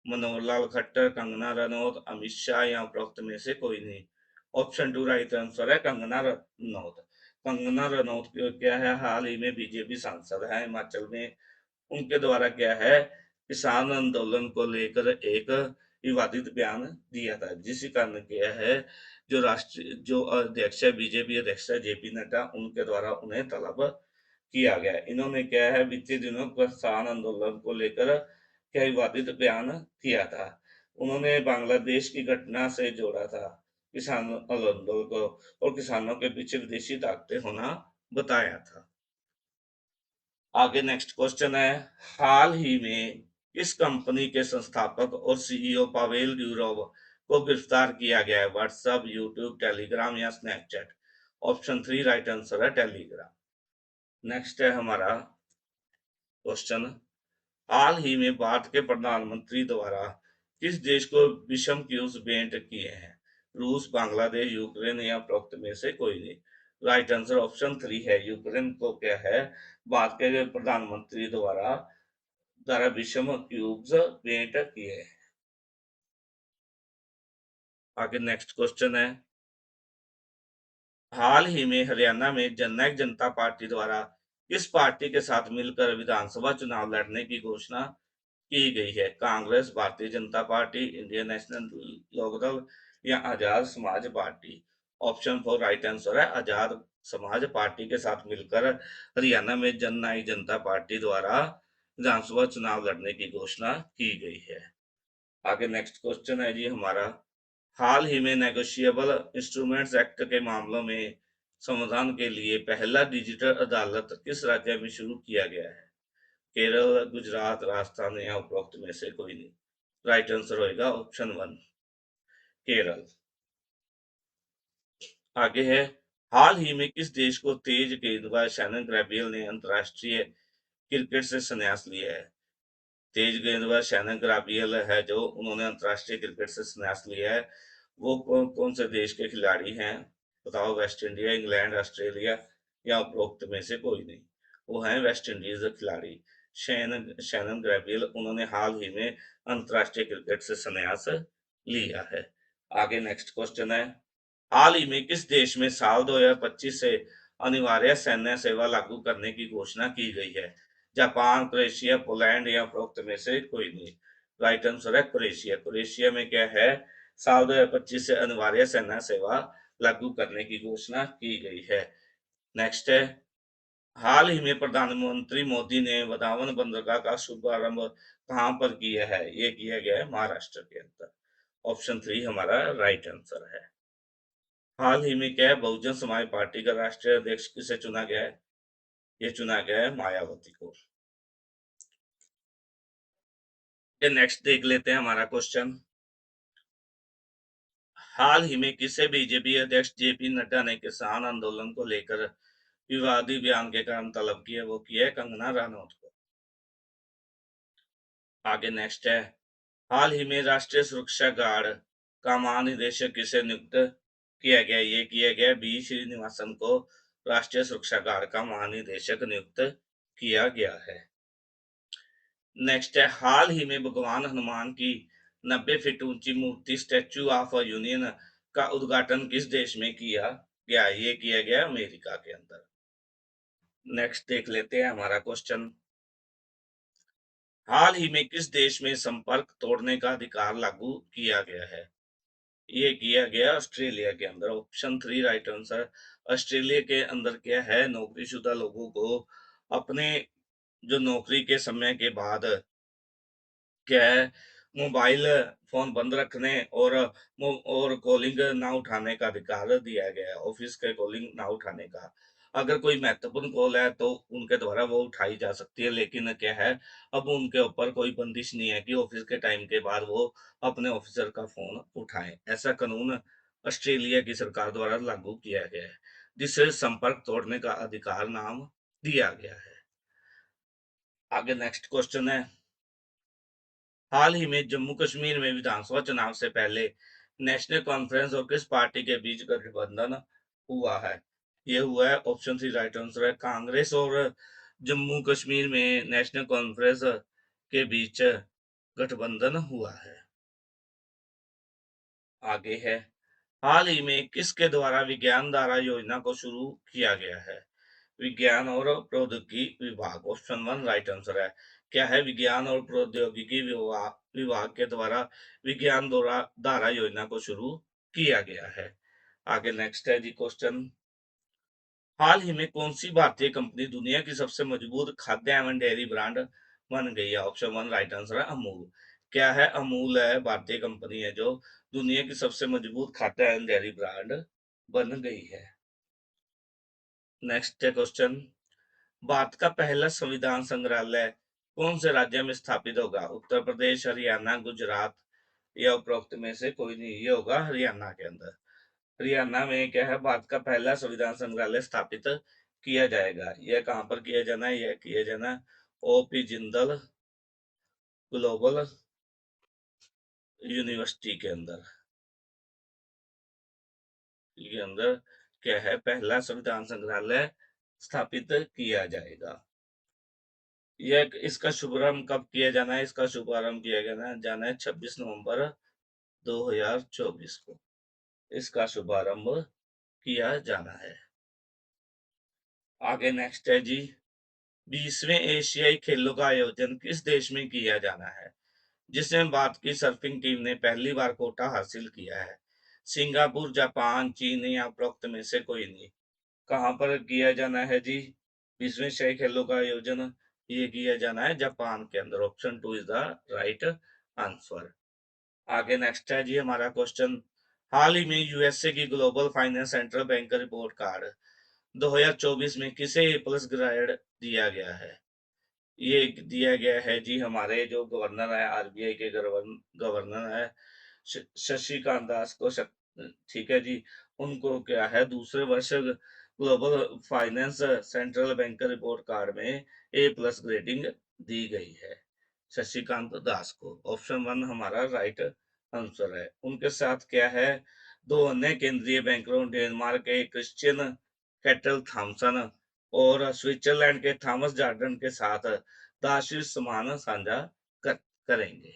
मनोहर लाल खट्टर, कंगना रनौत, अमित शाह या उपरोक्त में से कोई नहीं। ऑप्शन 2 राइट आंसर है कंगना रनौत। कंगना रनौत क्या है, हाल ही में बीजेपी सांसद है हिमाचल में, उनके द्वारा क्या है, किसान आंदोलन को लेकर एक विवादित बयान दिया था, जिस कारण क्या है, जो अध्यक्ष है, बीजेपी अध्यक्ष है जेपी नड्डा, उनके द्वारा उन्हें तलब किया गया। इन्होंने क्या है, बीते दिनों किसान आंदोलन को लेकर क्या विवादित बयान किया था। उन्होंने बांग्लादेश की घटना से जोड़ा था किसान आंदोलन को, और किसानों के पीछे विदेशी ताकतें होना बताया था। आगे नेक्स्ट क्वेश्चन है, हाल ही में किस कंपनी के संस्थापक और सीईओ पावेल ड्यूरोव को गिरफ्तार किया गया है? व्हाट्सएप, यूट्यूब, टेलीग्राम या स्नैपचैट? ऑप्शन 3 राइट आंसर है टेलीग्राम। नेक्स्ट है हमारा क्वेश्चन, हाल ही में भारत के प्रधानमंत्री द्वारा किस देश को विषम क्यूज भेंट किए हैं? रूस, बांग्लादेश, यूक्रेन या उपरोक्त में से कोई नहीं। राइट आंसर ऑप्शन 3 है, यूक्रेन को क्या है, भारत के प्रधानमंत्री द्वारा विषम क्यूब्स भेंट किए हैं। आगे नेक्स्ट क्वेश्चन है, हाल ही में हरियाणा में जननायक जनता पार्टी द्वारा किस पार्टी के साथ मिलकर विधानसभा चुनाव लड़ने की घोषणा की गई है? Congress, Bharatiya Janata party, Indian national Lokdal या Azad Samaj party? Option 4 right answer है आजाद समाज पार्टी के साथ मिलकर हरियाणा में जननायक जनता पार्टी द्वारा विधानसभा चुनाव लड़ने की घोषणा की गई है। आगे नेक्स्ट क्वेश्चन है जी हमारा, हाल ही में नेगोशिएबल इंस्ट्रूमेंट्स एक्ट के मामलों में समाधान के लिए पहला डिजिटल अदालत किस राज्य में शुरू किया गया है? केरल, गुजरात, राजस्थान या उपरोक्त में से कोई नहीं। राइट आंसर होएगा ऑप्शन 1 केरल। आगे है, हाल ही में किस देश को तेज गेंदबाज शैनन ग्रैबियल ने अंतरराष्ट्रीय क्रिकेट से संन्यास लिया है? तेज गेंदबाज शैनन ग्राबियल है जो, उन्होंने अंतरराष्ट्रीय क्रिकेट से संन्यास लिया है। वो कौन से देश के खिलाड़ी हैं? बताओ, वेस्ट इंडिया, इंग्लैंड, ऑस्ट्रेलिया या उपरोक्त में से कोई नहीं। वो हैं वेस्ट इंडीज के खिलाड़ी शैनन ग्रेवियल, उन्होंने हाल ही में अंतरराष्ट्रीय क्रिकेट से संन्यास लिया है। आगे नेक्स्ट क्वेश्चन है, हाल ही में किस देश में साल 2025 से अनिवार्य सैन्य सेवा लागू करने की घोषणा की गई है? जापान, क्रोएशिया, पोलैंड या उपरोक्त में से कोई नहीं? राइट आंसर है क्रोएशिया। क्रोएशिया में क्या है, साल 2025 से अनिवार्य सैन्य सेवा लागू करने की घोषणा की गई है। नेक्स्ट है, हाल ही में प्रधानमंत्री मोदी ने वृंदावन बंदरगाह का शुभारंभ कहां पर किया है? ये किया गया है महाराष्ट्र के अंदर। ऑप्शन 3 हमारा राइट आंसर है। हाल ही में क्या है, बहुजन समाज पार्टी का राष्ट्रीय अध्यक्ष किसे चुना गया है? ये चुना गया है मायावती को। ये नेक्स्ट देख लेते हैं हमारा क्वेश्चन, हाल ही में किसे बीजेपी अध्यक्ष जेपी नड्डा ने किसान आंदोलन को लेकर विवादी बयान के कारण तलब किया? वो किया है कंगना रनौत को। आगे नेक्स्ट है, हाल ही में राष्ट्रीय सुरक्षा गार्ड का महानिदेशक किसे नियुक्त किया गया? ये किया गया बी श्रीनिवासन को राष्ट्रीय सुरक्षा गार्ड का महानिदेशक नियुक्त किया गया है। नेक्स्ट है, हाल ही में भगवान हनुमान की 90 फीट ऊंची मूर्ति स्टैच्यू ऑफ यूनियन का उद्घाटन किस देश में किया गया? ये किया गया अमेरिका के अंदर। नेक्स्ट देख लेते हैं हमारा क्वेश्चन, हाल ही में किस देश में संपर्क तोड़ने का अधिकार लागू किया गया है? ये किया गया ऑस्ट्रेलिया के अंदर। Option 3 right answer. ऑस्ट्रेलिया के अंदर क्या है, नौकरीशुदा लोगों को अपने जो नौकरी के समय के बाद क्या है, मोबाइल फोन बंद रखने और कॉलिंग ना उठाने का अधिकार दिया गया है, ऑफिस के कॉलिंग ना उठाने का। अगर कोई महत्वपूर्ण कॉल है तो उनके द्वारा वो उठाई जा सकती है, लेकिन क्या है, अब उनके ऊपर कोई बंदिश नहीं है कि ऑफिस के टाइम के बाद वो अपने ऑफिसर का फोन उठाएं। ऐसा कानून ऑस्ट्रेलिया की सरकार द्वारा लागू किया गया है, जिसे संपर्क तोड़ने का अधिकार नाम दिया गया है। आगे नेक्स्ट क्वेश्चन है, हाल ही में जम्मू कश्मीर में विधानसभा चुनाव से पहले नेशनल कॉन्फ्रेंस और किस पार्टी के बीच गठबंधन हुआ है? ये हुआ है ऑप्शन 3 राइट आंसर है, कांग्रेस और जम्मू कश्मीर में नेशनल कॉन्फ्रेंस के बीच गठबंधन हुआ है। आगे है, हाल ही में किसके द्वारा विज्ञान धारा योजना को शुरू किया गया है? विज्ञान और प्रौद्योगिकी विभाग। ऑप्शन 1 राइट आंसर है। क्या है, विज्ञान और प्रौद्योगिकी विभाग के द्वारा विज्ञान धारा योजना को शुरू किया गया है। आगे नेक्स्ट है जी क्वेश्चन, हाल ही में कौन सी भारतीय कंपनी दुनिया की सबसे मजबूत खाद्य एवं डेयरी ब्रांड बन गई है? ऑप्शन 1 राइट आंसर है अमूल। क्या है, अमूल है भारतीय कंपनी है जो दुनिया की सबसे मजबूत खाद्य एवं डेयरी ब्रांड बन गई है। नेक्स्ट है क्वेश्चन, भारत का पहला संविधान संग्रहालय कौन से राज्य में स्थापित होगा? उत्तर प्रदेश, हरियाणा, गुजरात या उपरोक्त में से कोई नहीं? ये होगा हरियाणा के अंदर। हरियाणा में क्या है, भारत का पहला संविधान संग्रहालय स्थापित किया जाएगा। यह कहाँ पर किया जाना है? यह किया जाना है ओपी जिंदल ग्लोबल यूनिवर्सिटी के अंदर। के अंदर क्या है, पहला संविधान संग्रहालय स्थापित किया जाएगा। यह इसका शुभारंभ कब किया जाना है? इसका शुभारंभ किया जाना है 26 नवंबर 2024 को इसका शुभारंभ किया जाना है। आगे नेक्स्ट है जी, 20वें एशियाई खेलों का आयोजन किस देश में किया जाना है, जिसमें भारत की सर्फिंग टीम ने पहली बार कोटा हासिल किया है? सिंगापुर, जापान, चीन या उपरोक्त में से कोई नहीं? कहाँ पर किया जाना है जी 20वें एशियाई खेलों का आयोजन? ये किया जाना है जापान के अंदर। Option 2 is the right answer. आगे नेक्स्ट है जी हमारा क्वेश्चन, हाल ही में यूएसए की global finance central bank report card 2024 में किसे ए प्लस ग्रेड दिया गया है? ये दिया गया है जी हमारे जो गवर्नर है, आरबीआई के गवर्नर है शशिकांत दास को। ठीक है जी, उनको क्या है, दूसरे वर्ष global finance central bank report card में ए प्लस ग्रेडिंग दी गई है शशिकांत दास को। ऑप्शन 1 हमारा राइट आंसर है। उनके साथ क्या है, दो अन्य केंद्रीय बैंकरों डेनमार्क के क्रिश्चियन कैटल थॉमसन और स्विट्जरलैंड के थॉमस जॉर्डन के साथ दार्शिक समान साझा करेंगे।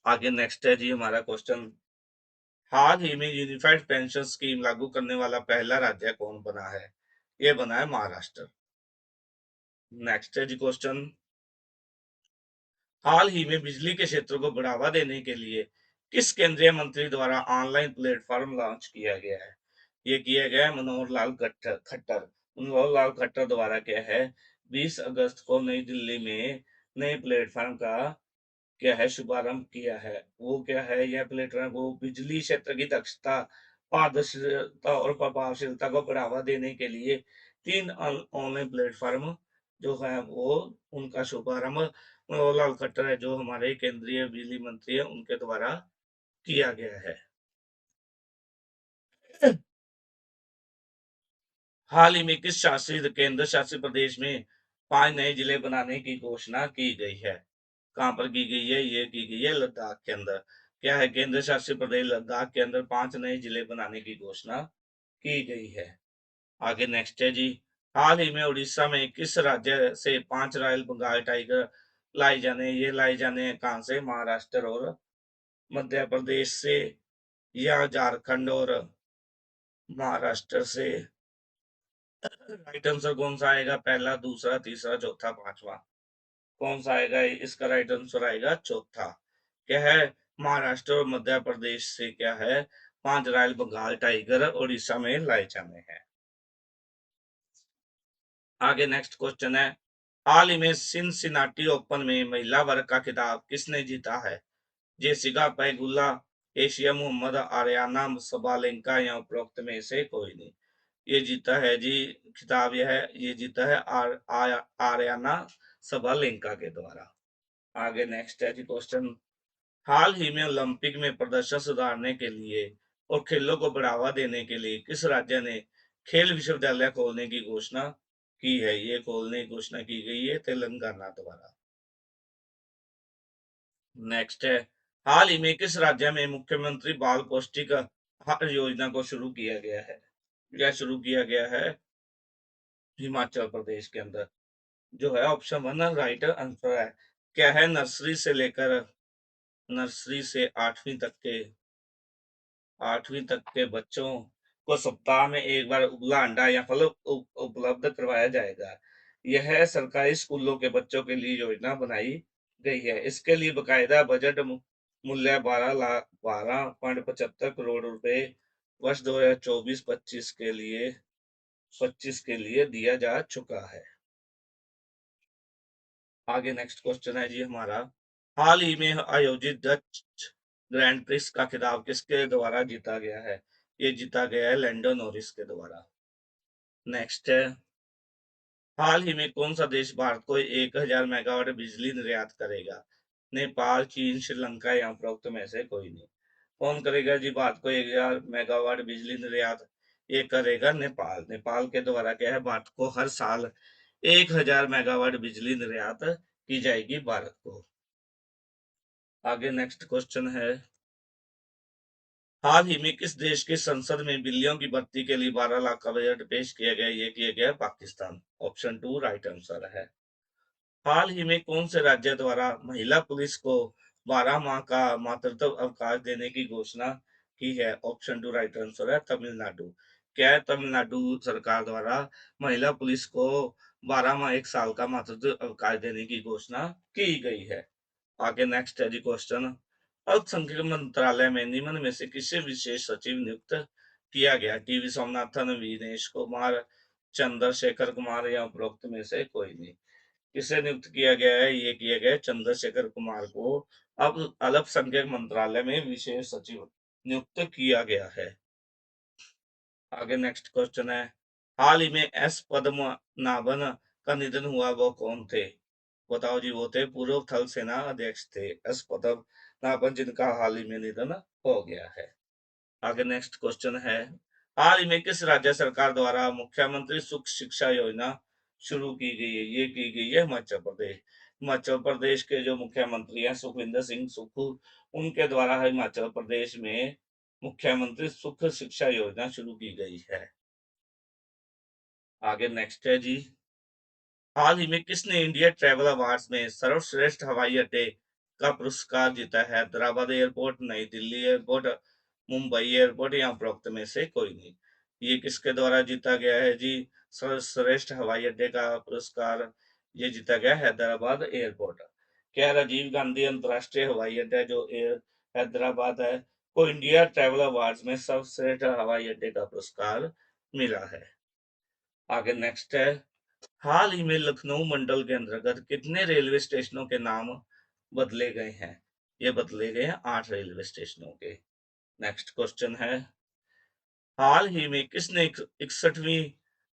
आगे नेक्स्ट है जी हमारा क्वेश्चन, हाल ही में यूनिफाइड पेंशन स्कीम लागू करने वाला पहला राज्य कौन बना है? ये बना है महाराष्ट्र। नेक्स्ट है जी क्वेश्चन। हाल ही में बिजली के क्षेत्र को बढ़ावा देने के लिए किस केंद्रीय मंत्री द्वारा ऑनलाइन प्लेटफॉर्म लॉन्च किया गया है? ये किया गया है मनोहर लाल खट्टर। मनोहर लाल खट्टर द्वारा क्या है, 20 अगस्त को नई दिल्ली में नए प्लेटफॉर्म का क्या है शुभारंभ किया है। वो क्या है, यह प्लेटफॉर्म वो बिजली क्षेत्र की दक्षता, पारदर्शिता और प्रभावशीलता को बढ़ावा देने के लिए 3 ऑनलाइन प्लेटफॉर्म जो है वो उनका शुभारंभ मनोहरलाल खट्टर है, जो हमारे केंद्रीय बिजली मंत्री है, उनके द्वारा किया गया है। हाल ही में किस शासित केंद्र शासित प्रदेश में 5 नए जिले बनाने की घोषणा की गई है? कहाँ पर की गई है? ये की गई है लद्दाख के अंदर। क्या है, केंद्र शासित प्रदेश लद्दाख के अंदर 5 नए जिले बनाने की घोषणा की गई है। आगे नेक्स्ट है जी। हाल ही में उड़ीसा में किस राज्य से 5 रॉयल बंगाल टाइगर लाए जाने, ये लाए जाने हैं कहाँ से? महाराष्ट्र और मध्य प्रदेश से, या झारखंड और महाराष्ट्र से? राइट आंसर कौन सा आएगा? पहला, दूसरा, तीसरा, चौथा, पांचवा? कौन सा आएगा? इसका राइट आंसर आएगा चौथा। क्या है, महाराष्ट्र और मध्य प्रदेश से क्या है, 5 रॉयल बंगाल टाइगर उड़ीसा में लाए जाने हैं। आगे नेक्स्ट क्वेश्चन है। हाल ही में सिनसिनाटी ओपन में महिला वर्ग का खिताब किसने जीता है? Jessica Pegula, Asia Muhammad, Aryna Sabalenka, या उपरोक्त में से कोई नहीं? ये जीता है जी खिताब, ये जीता है आर्याना सबालेंका के द्वारा। आगे नेक्स्ट है जी क्वेश्चन। हाल ही में ओलंपिक में प्रदर्शन सुधारने के लिए और खेलों को बढ़ावा देने के लिए किस राज्य ने खेल विश्वविद्यालय खोलने की घोषणा की है? ये खोलने की घोषणा की गई है तेलंगाना द्वारा। नेक्स्ट है। हाल ही में किस राज्य में मुख्यमंत्री बाल पौष्टिक आहार योजना को शुरू किया गया है? यह शुरू किया गया है हिमाचल प्रदेश के अंदर। जो है ऑप्शन वन राइट आंसर है। क्या है, नर्सरी से 8वीं तक के बच्चों को सप्ताह में एक बार उबला अंडा या फल उपलब्ध करवाया जाएगा। यह सरकारी स्कूलों के बच्चों के लिए योजना बनाई गई है। इसके लिए बकायदा बजट मूल्य 12.75 करोड़ रुपए वर्ष 2024-25 के लिए दिया जा चुका है। आगे नेक्स्ट क्वेश्चन है जी हमारा। हाल ही में आयोजित डच ग्रैंड प्रिक्स का खिताब किसके द्वारा जीता गया है? ये जीता गया है लैंडो नॉरिस के द्वारा। नेक्स्ट है। हाल ही में कौन सा देश भारत को 1000 मेगावाट बिजली निर्यात करेगा? नेपाल, चीन, श्रीलंका, या उपरोक्त में से कोई नहीं? कौन करेगा जी भारत को 1000 मेगावाट बिजली निर्यात? ये करेगा नेपाल। नेपाल के द्वारा क्या है, भारत को हर साल 1000 मेगावाट बिजली निर्यात की जाएगी भारत को। आगे नेक्स्ट क्वेश्चन है। हाल ही में किस देश की संसद में बिल्लियों की भर्ती के लिए 12 लाख का बजट पेश किया गया? ये किया गया Pakistan. Option two right answer है। हाल ही में कौन से राज्य द्वारा महिला पुलिस को 12 माह का मातृत्व अवकाश देने की घोषणा की है? ऑप्शन टू राइट आंसर है तमिलनाडु। क्या है, तमिलनाडु सरकार द्वारा महिला पुलिस को 12 माह 1 साल का मातृत्व अवकाश देने की घोषणा की गई है। आगे नेक्स्ट है जी क्वेश्चन। अल्पसंख्यक मंत्रालय में निम्न में से किसे विशेष सचिव नियुक्त किया गया? टीवी सोमनाथन, विनेश कुमार, चंद्रशेखर कुमार, या उपरोक्त में से कोई नहीं? किसे नियुक्त किया गया है? ये किया गया है चंद्रशेखर कुमार को अब अल्पसंख्यक मंत्रालय में विशेष सचिव नियुक्त किया गया है। आगे नेक्स्ट क्वेश्चन है। हाल ही में एस पद्मनाभन का निधन हुआ, वो कौन थे? बताओ जी। वो थे पूर्व थल सेना अध्यक्ष थे एस पद्मनाभन, जिनका हाल ही में निधन हो गया है। आगे नेक्स्ट क्वेश्चन है। हाल ही में किस राज्य सरकार द्वारा मुख्यमंत्री सुख शिक्षा योजना शुरू की गई है? ये की गई है हिमाचल प्रदेश। हिमाचल प्रदेश के जो मुख्यमंत्री हैं सुखविंदर सिंह सुक्खू, उनके द्वारा हिमाचल प्रदेश में मुख्यमंत्री सुख शिक्षा योजना शुरू की गई है। आगे नेक्स्ट है जी। हाल ही में किसने इंडिया ट्रैवल अवार्ड्स में सर्वश्रेष्ठ हवाई अड्डे का पुरस्कार जीता है? हैदराबाद एयरपोर्ट, नई दिल्ली एयरपोर्ट, मुंबई एयरपोर्ट या उपरोक्त में से कोई नहीं। ये किसके द्वारा जीता गया है जी? सर्वश्रेष्ठ हवाई अड्डे का पुरस्कार ये जीता गया हैदराबाद एयरपोर्ट। क्या राजीव गांधी अंतरराष्ट्रीय हवाई अड्डा जो एयर हैदराबाद है को इंडिया ट्रैवल अवार्ड्स में सर्वश्रेष्ठ हवाई अड्डे का पुरस्कार मिला है। आगे नेक्स्ट है, हाल ही में लखनऊ मंडल के अंतर्गत कितने रेलवे स्टेशनों के नाम बदले गए हैं? ये बदले गए हैं 8 रेलवे स्टेशनों के। नेक्स्ट क्वेश्चन है, हाल ही में किसने 61वीं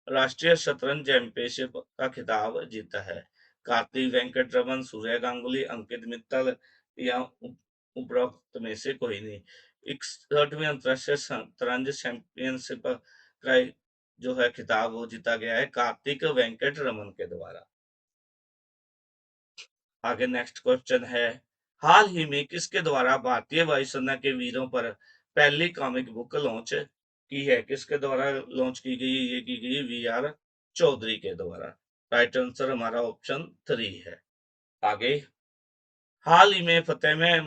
राष्ट्रीय शतरंज चैंपियनशिप का खिताब जीता है? कार्तिक वेंकट रमन, सूर्य गांगुली, अंकित मित्तल या उपरोक्त में से कोई नहीं। 61वीं अंतरराष्ट्रीय शतरंज चैंपियनशिप का जो है खिताब वो जीता गया है कार्तिक वेंकट रमन के द्वारा। आगे नेक्स्ट क्वेश्चन है, हाल ही में किसके द्वारा भारतीय वायुसेना के वीरों पर पहली कॉमिक बुक लॉन्च की है? किसके द्वारा लॉन्च की गई? ये की गई वी आर चौधरी के द्वारा। राइट आंसर हमारा ऑप्शन 3 है। आगे, हाल ही में फतेह में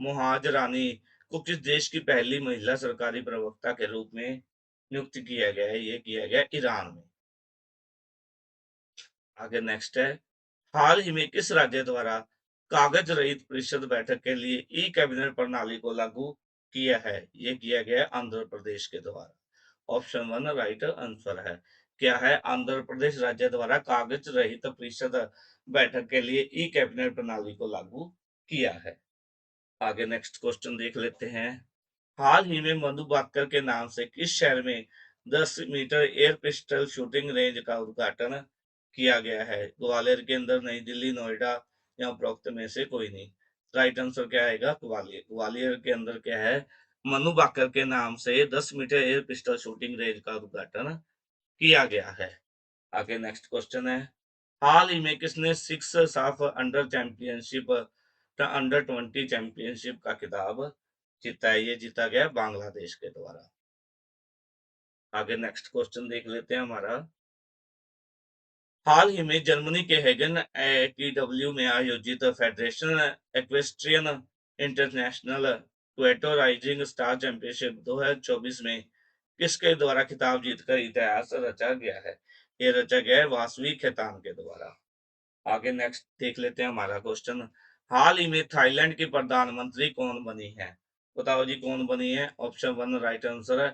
मुहाज रानी को किस देश की पहली महिला सरकारी प्रवक्ता के रूप में नियुक्त किया गया है? ये किया गया ईरान में। आगे नेक्स्ट है, हाल ही में किस राज्य द्वारा कागज रहित परिषद बैठक के लिए ई कैबिनेट प्रणाली को लागू किया है? ये किया गया आंध्र प्रदेश के द्वारा। ऑप्शन 1 राइट आंसर है। क्या है? आंध्र प्रदेश राज्य द्वारा कागज रहित परिषद बैठक के लिए ई कैबिनेट प्रणाली को लागू किया है। आगे नेक्स्ट क्वेश्चन देख लेते हैं, हाल ही में मधु बाकर के नाम से किस शहर में 10 metre air pistol shooting range का उद्घाटन किया गया है? ग्वालियर के अंदर, नई दिल्ली, नोएडा या उपरोक्त में से कोई नहीं। राइट आंसर क्या आएगा? ग्वालियर। ग्वालियर के अंदर क्या है? मनु बाकर के नाम से 10 metre air pistol shooting range का उद्घाटन किया गया है। आगे नेक्स्ट क्वेश्चन है, हाल ही में किसने सिक्स साफ अंडर चैंपियनशिप अंडर 20 चैंपियनशिप का खिताब जीता है? ये जीता गया बांग्लादेश के द्वारा। आगे नेक्स्ट क्वेश्चन देख लेते हैं हमारा, हाल ही में जर्मनी के हेगन टीडब्ल्यू में आयोजित फेडरेशन एक्वेस्ट्रियन इंटरनेशनल क्वेटो राइजिंग स्टार चैंपियनशिप 2024 में किसके द्वारा खिताब जीतकर इतिहास रचा गया है? ये रचा गया है वासवी खेतान के द्वारा। आगे नेक्स्ट देख लेते हैं हमारा क्वेश्चन, हाल ही में थाईलैंड की प्रधानमंत्री कौन बनी है? बताओ जी कौन बनी है? ऑप्शन 1 राइट आंसर है।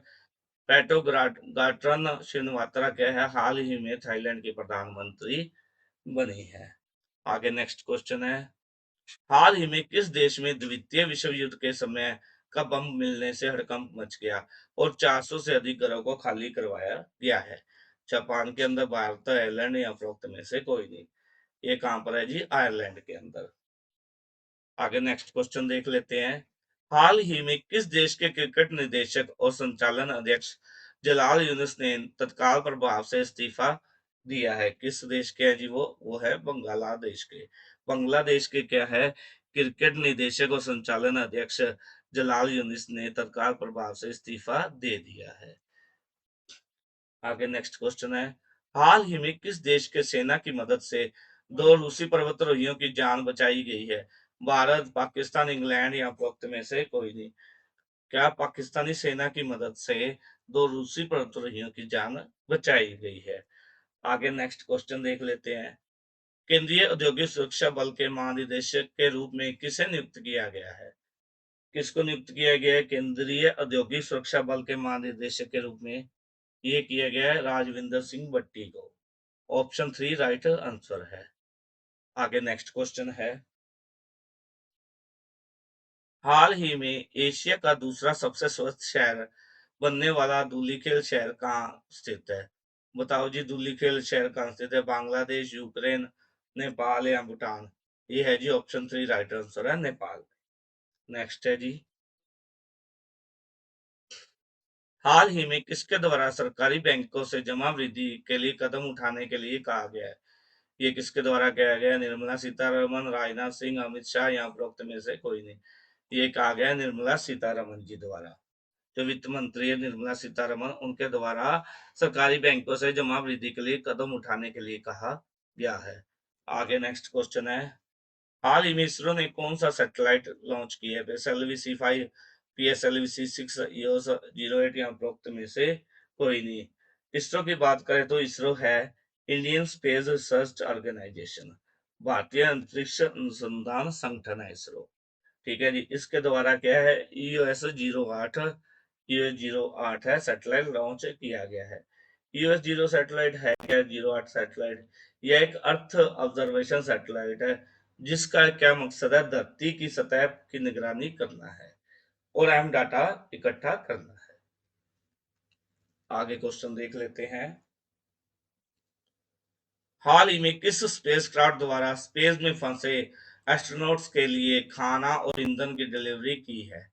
पैटोगाट्रन श्रीनिवात्रा क्या है? हाल ही में थाईलैंड की प्रधानमंत्री बनी है। आगे नेक्स्ट क्वेश्चन है, हाल ही में किस देश में द्वितीय विश्व युद्ध के समय का बम मिलने से हड़कंप मच गया और 400 से अधिक घरों को खाली करवाया गया है? जापान के अंदर, भारत, आयरलैंड या उपरोक्त में से कोई नहीं। ये कहां पर है जी? आयरलैंड के अंदर। आगे नेक्स्ट क्वेश्चन देख लेते हैं, हाल ही में किस देश के क्रिकेट निदेशक और संचालन अध्यक्ष जलाल यूनुस ने तत्काल प्रभाव से इस्तीफा दिया है? किस देश के हैं जी? वो है बांग्लादेश के। बांग्लादेश के क्या है? क्रिकेट निदेशक और संचालन अध्यक्ष जलाल यूनुस ने तत्काल प्रभाव से इस्तीफा दे दिया है। आगे नेक्स्ट क्वेश्चन है, हाल ही में किस देश के सेना की मदद से 2 रूसी पर्वतारोहियों की जान बचाई गई है? भारत, पाकिस्तान, इंग्लैंड या उपरोक्त में से कोई नहीं। क्या पाकिस्तानी सेना की मदद से 2 रूसी पर्वतारोहियों की जान बचाई गई है? आगे नेक्स्ट क्वेश्चन देख लेते हैं, केंद्रीय औद्योगिक सुरक्षा बल के महानिदेशक के रूप में किसे नियुक्त किया गया है? किसको नियुक्त किया गया है केंद्रीय औद्योगिक सुरक्षा बल के महानिदेशक के रूप में? ये किया गया है राजविंदर सिंह भट्टी को। ऑप्शन 3 राइट आंसर है। आगे नेक्स्ट क्वेश्चन है, हाल ही में एशिया का दूसरा सबसे स्वच्छ शहर बनने वाला धूलिखेल शहर कहाँ स्थित है? बताओ जी धूलिखेल शहर कहाँ स्थित है? बांग्लादेश, यूक्रेन, नेपाल या भूटान? ये है जी ऑप्शन 3 राइट आंसर है नेपाल। नेक्स्ट है जी, हाल ही में किसके द्वारा सरकारी बैंकों से जमा वृद्धि के लिए कदम उठाने के लिए कहा गया है? ये किसके द्वारा किया गया? निर्मला सीतारमन, राजनाथ सिंह, अमित शाह या उपरोक्त में से कोई नहीं। ये कहा गया निर्मला सीतारमन जी द्वारा। जो वित्त मंत्री है निर्मला सीतारमन, उनके द्वारा सरकारी बैंकों से जमा वृद्धि के लिए कदम उठाने के लिए कहा गया है। आगे नेक्स्ट क्वेश्चन है, हाल ही में इसरो ने कौन सा सैटेलाइट लॉन्च किया है? SLV-C5, PSLV 6 या उपरोक्त में से कोई नहीं। इसरो की बात करें तो इसरो है इंडियन स्पेस रिसर्च ऑर्गेनाइजेशन, भारतीय अंतरिक्ष अनुसंधान संगठन है इसरो। ठीक है जी। इसके द्वारा क्या है, EOS-08 है सैटेलाइट लॉन्च किया गया है। EOS-0 सैटेलाइट है क्या, 08 सैटेलाइट, यह एक अर्थ ऑब्जर्वेशन सैटेलाइट है जिसका क्या मकसद है, धरती की सतह की निगरानी करना है और अहम डाटा इकट्ठा करना है। आगे क्वेश्चन देख लेते हैं। हाल ही में किस स्पेसक्राफ्ट द्वारा स्पेस में फंसे एस्ट्रोनॉट्स के लिए खाना और ईंधन की डिलीवरी की है?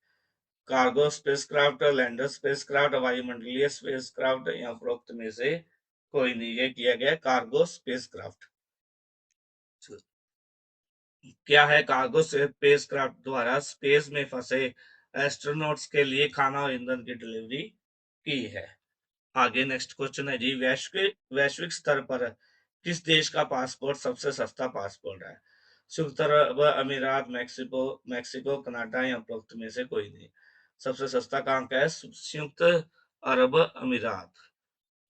कार्गो स्पेसक्राफ्ट, लैंडर स्पेसक्राफ्ट, वायुमंडलीय स्पेसक्राफ्ट या उपरोक्त में से कोई नहीं। ये किया गया कार्गो स्पेसक्राफ्ट। क्या है, कार्गो स्पेसक्राफ्ट द्वारा स्पेस में फंसे एस्ट्रोनॉट्स के लिए खाना और ईंधन की डिलीवरी की है। आगे नेक्स्ट क्वेश्चन है जी, वैश्विक वैश्विक स्तर पर किस देश का पासपोर्ट सबसे सस्ता पासपोर्ट है? संयुक्त अरब अमीरात, मैक्सिको मैक्सिको कनाडा या उपरोक्त में से कोई नहीं। सबसे सस्ता कहाँ का है? संयुक्त अरब अमीरात।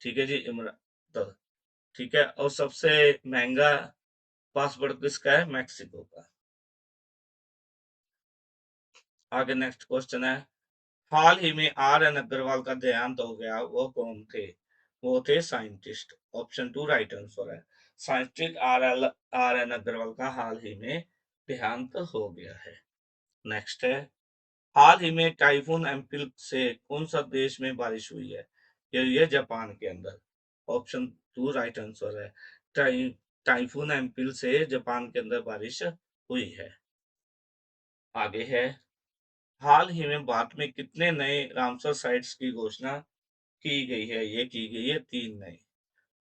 ठीक है जी, इमरात। ठीक है। और सबसे महंगा पासपोर्ट किसका है? मैक्सिको का। आगे नेक्स्ट क्वेश्चन है, हाल ही में R N अग्रवाल का देहांत हो गया, वो कौन थे? वो थे साइंटिस्ट। ऑप्शन 2 राइट आंसर है। साइंटिस्ट आर एन अग्रवाल का हाल ही में देहांत हो गया है। नेक्स्ट है, हाल ही में टाइफून एम्पिल से कौन सा देश में बारिश हुई है? ये हुई है जापान के अंदर। ऑप्शन 2 राइट आंसर है। टाइफून एम्पिल से जापान के अंदर बारिश हुई है। आगे है, हाल ही में भारत में कितने नए रामसर साइट्स की घोषणा की गई है? ये की गई है 3 नई।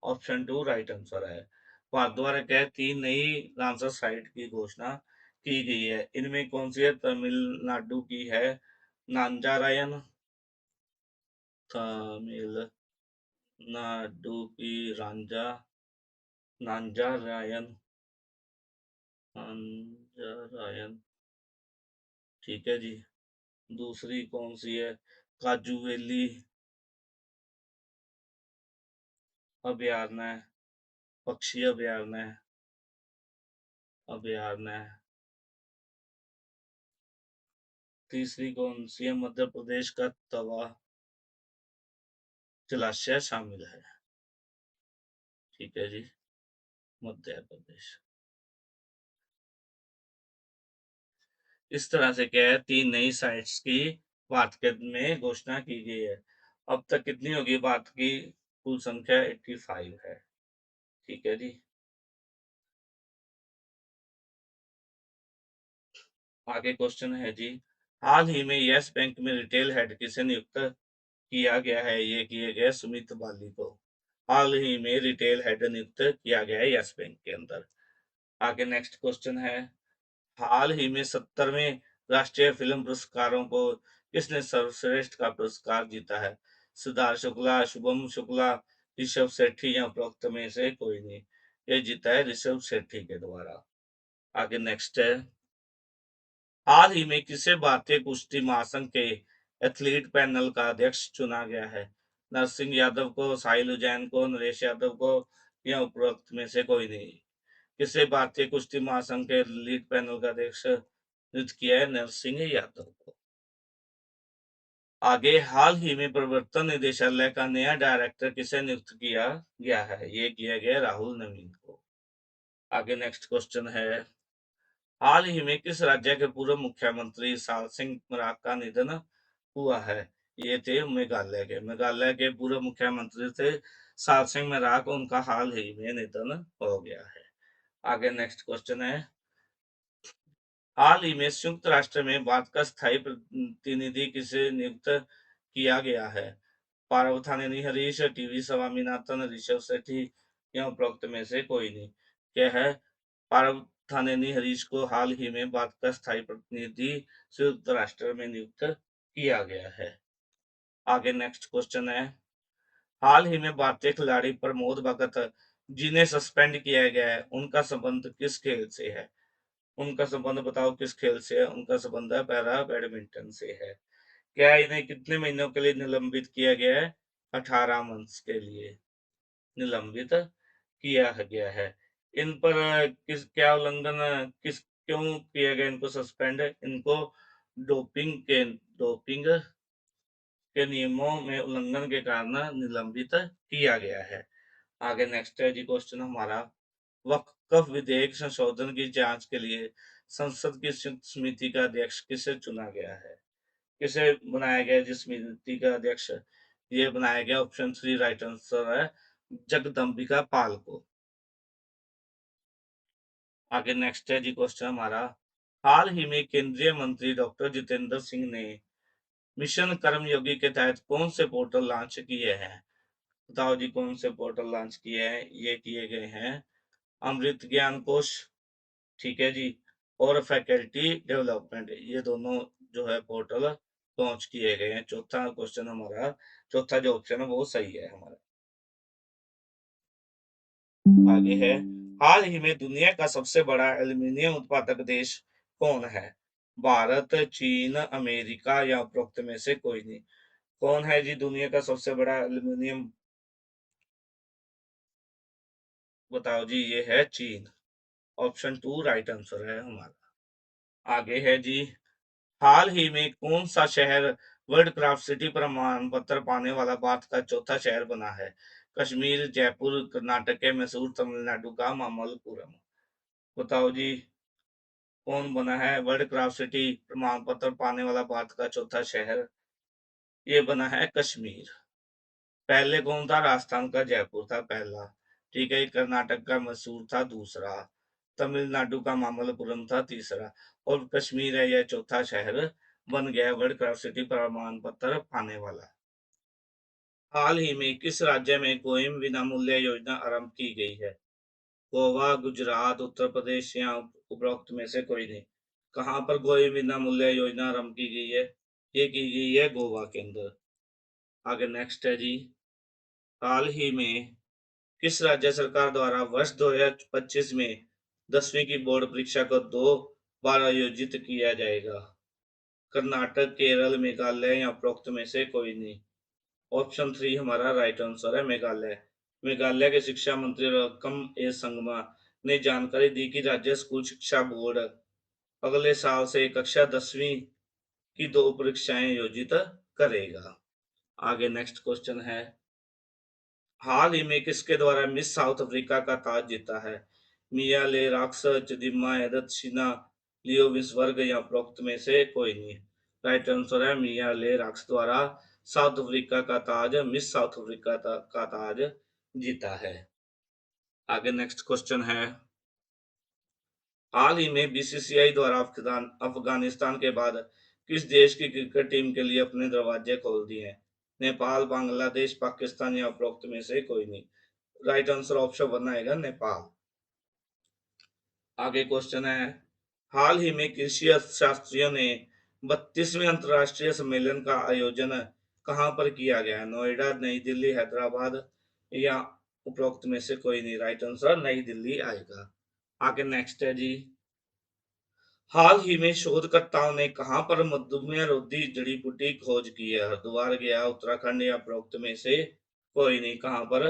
ऑप्शन 2 राइट आंसर है। भारत द्वारा क्या है, 3 नई रामसर साइट की घोषणा की गई है। इनमें कौन सी है? तमिलनाडु की है नांजारायन, तमिलनाडु की रांझा नांजारायन नांजारायन। ठीक है जी। दूसरी कौन सी है? काजू वैली अभयारण्य, पक्षी अभयारण्य, अभयारण्य। तीसरी कौन सी है? मध्य प्रदेश का तवा जलाशय शामिल है। ठीक है जी, मध्य प्रदेश। इस तरह से क्या है, 3 नई साइट्स की भारत के में घोषणा की गई है। अब तक कितनी होगी भारत की कुल संख्या? 85 है। ठीक है जी। आगे क्वेश्चन है जी, हाल ही में यस बैंक में रिटेल हेड किसे नियुक्त किया गया है? ये किया गया सुमित बाली को। हाल ही में रिटेल हेड नियुक्त किया गया है यस बैंक के अंदर। आगे नेक्स्ट क्वेश्चन है, हाल ही में 70वें राष्ट्रीय फिल्म पुरस्कारों को किसने सर्वश्रेष्ठ का पुरस्कार जीता है? सिद्धार्थ शुक्ला, शुभम शुक्ला, ऋषभ शेट्टी या उपरोक्त में से कोई नहीं। ये जीता है ऋषभ शेट्टी के द्वारा। आगे नेक्स्ट है, हाल ही में किसे भारतीय कुश्ती महासंघ के एथलीट पैनल का अध्यक्ष चुना गया है? नरसिंह यादव को, साहिल उजैन को, नरेश यादव को या उपरोक्त में से कोई नहीं। किसे भारतीय कुश्ती महासंघ के लीड पैनल का अध्यक्ष नियुक्त किया है? नरसिंह यादव को। आगे, हाल ही में प्रवर्तन निदेशालय का नया डायरेक्टर किसे नियुक्त किया गया है? ये किया गया राहुल नवीन को। आगे नेक्स्ट क्वेश्चन है, हाल ही में किस राज्य के पूर्व मुख्यमंत्री साल सिंह मराग का निधन हुआ है? ये थे मेघालय के पूर्व मुख्यमंत्री थे साल सिंह मराग, उनका हाल ही में निधन हो गया है। आगे नेक्स्ट क्वेश्चन है, हाल ही में संयुक्त राष्ट्र में भारत का स्थायी प्रतिनिधि किसे नियुक्त किया गया है? पार्थानेनी हरीश, टीवी स्वामीनाथन, ऋषभ शेट्टी या उपरोक्त में से कोई नहीं। क्या है, पार्थानेनी हरीश को हाल ही में भारत का स्थायी प्रतिनिधि संयुक्त राष्ट्र में नियुक्त किया गया है। आगे नेक्स्ट क्वेश्चन है, हाल ही में भारतीय खिलाड़ी प्रमोद भगत जिन्हें सस्पेंड किया गया है, उनका संबंध किस खेल से है? उनका संबंध बताओ किस खेल से है? उनका संबंध है पैरा बैडमिंटन से है। क्या इन्हें कितने महीनों के लिए निलंबित किया गया है? 18 मंथ्स के लिए निलंबित किया गया है। इन पर किस क्या उल्लंघन किस क्यों किया गया इनको सस्पेंड? इनको डोपिंग के नियमों में उल्लंघन के कारण निलंबित किया गया है। आगे नेक्स्ट है जी क्वेश्चन हमारा, वक्फ विधेयक संशोधन की जांच के लिए संसद की समिति का अध्यक्ष किसे चुना गया है? किसे बनाया गया जिस समिति का अध्यक्ष? ये बनाया गया, ऑप्शन 3 राइट आंसर है, जगदम्बिका पाल को। आगे नेक्स्ट है जी क्वेश्चन हमारा, हाल ही में केंद्रीय मंत्री डॉक्टर जितेंद्र सिंह ने मिशन कर्मयोगी के तहत कौन से पोर्टल लॉन्च किए हैं? बताओ जी कौन से पोर्टल लॉन्च किए हैं? ये किए गए हैं अमृत ज्ञान कोश, ठीक है जी, और फैकल्टी डेवलपमेंट, ये दोनों जो है पोर्टल लॉन्च किए गए हैं। चौथा क्वेश्चन हमारा, चौथा जो ऑप्शन है वो सही है हमारा। आगे है, हाल ही में दुनिया का सबसे बड़ा एल्युमिनियम उत्पादक देश कौन है? भारत, चीन, अमेरिका या उपरोक्त में से कोई नहीं? कौन है जी दुनिया का सबसे बड़ा एल्युमिनियम? बताओ जी, ये है चीन। ऑप्शन 2 राइट आंसर है हमारा। आगे है जी, हाल ही में कौन सा शहर वर्ल्ड क्राफ्ट सिटी प्रमाण पत्र पाने वाला भारत का चौथा शहर बना है? कश्मीर, जयपुर कर्नाटक के, मैसूर तमिलनाडु का, मामल्लपुरम? बताओ जी कौन बना है वर्ल्ड क्राफ्ट सिटी प्रमाण पत्र पाने वाला भारत का चौथा शहर? ये बना है कश्मीर। पहले कौन था? राजस्थान का जयपुर था पहला, ठीक है, कर्नाटक का मैसूर था दूसरा, तमिलनाडु का मामल्लपुरम था तीसरा, और कश्मीर है यह चौथा शहर बन गया वर्ल्ड क्राफ्ट सिटी प्रमाण पत्र पाने वाला। हाल ही में किस राज्य में गोइम विनामूल्य योजना आरंभ की गई है? गोवा, गुजरात, उत्तर प्रदेश या उपरोक्त में से कोई नहीं? कहाँ पर गोइम विनामूल्य योजना आरंभ की गई है? ये की गई है गोवा के अंदर। आगे नेक्स्ट है जी, हाल ही में किस राज्य सरकार द्वारा वर्ष 2025 में 10वीं की बोर्ड परीक्षा को 2 बार आयोजित किया जाएगा? कर्नाटक, केरल, मेघालय या उपरोक्त में से कोई नहीं? ऑप्शन 3 हमारा राइट आंसर है, मेघालय। मेघालय के शिक्षा मंत्री रकम ए संगमा ने जानकारी दी कि राज्य स्कूल शिक्षा बोर्ड अगले साल से कक्षा 10वीं की 2 परीक्षाएं आयोजित करेगा। आगे नेक्स्ट क्वेश्चन है, हाल ही में किसके द्वारा मिस साउथ अफ्रीका का ताज जीता है? मिया ले राक्स, चदिमा एदत, लियो विसवर्ग या उपरोक्त में से कोई नहीं? राइट आंसर है मिया ले राक्स द्वारा साउथ अफ्रीका का ताज, मिस साउथ अफ्रीका का ताज जीता है। आगे नेक्स्ट क्वेश्चन है, हाल ही में बीसीसीआई द्वारा अफगानिस्तान के बाद किस देश की क्रिकेट टीम के लिए अपने दरवाजे खोल दिए हैं? नेपाल, बांग्लादेश, पाकिस्तान या उपरोक्त में से कोई नहीं? राइट आंसर ऑप्शन 1 आएगा, नेपाल। आगे क्वेश्चन है, हाल ही में कृषि अर्थशास्त्रियों ने 32वें अंतर्राष्ट्रीय सम्मेलन का आयोजन कहाँ पर किया गया है? नोएडा, नई दिल्ली, हैदराबाद या उपरोक्त में से कोई नहीं? राइट आंसर नई दिल्ली आएगा। आगे नेक्स्ट है जी, हाल ही में शोधकर्ताओं ने कहां पर मधुमेह रोधी जड़ी बूटी खोज की है? हरिद्वार, गया, उत्तराखंड या उपरोक्त में से कोई नहीं? कहां पर?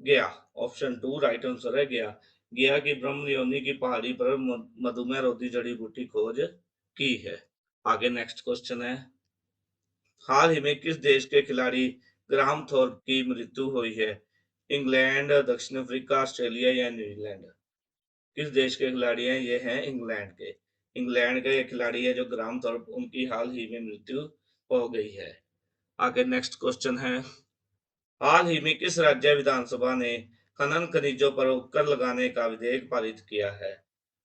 गया। ऑप्शन 2 राइट आंसर है, गया। गया की ब्रह्म योनि की पहाड़ी पर मधुमेह रोधी जड़ी बूटी खोज की है। आगे नेक्स्ट क्वेश्चन है, हाल ही में किस देश के खिलाड़ी ग्राहम थोर्प की मृत्यु हुई है? इंग्लैंड, दक्षिण अफ्रीका, ऑस्ट्रेलिया या न्यूजीलैंड? किस देश के खिलाड़ी हैं? ये हैं इंग्लैंड के। इंग्लैंड के खिलाड़ी है जो ग्राम थॉर्प, उनकी हाल ही में मृत्यु हो गई है। आगे नेक्स्ट क्वेश्चन है, हाल ही में किस राज्य विधानसभा ने खनन खनिजों पर कर लगाने का विधेयक पारित किया है?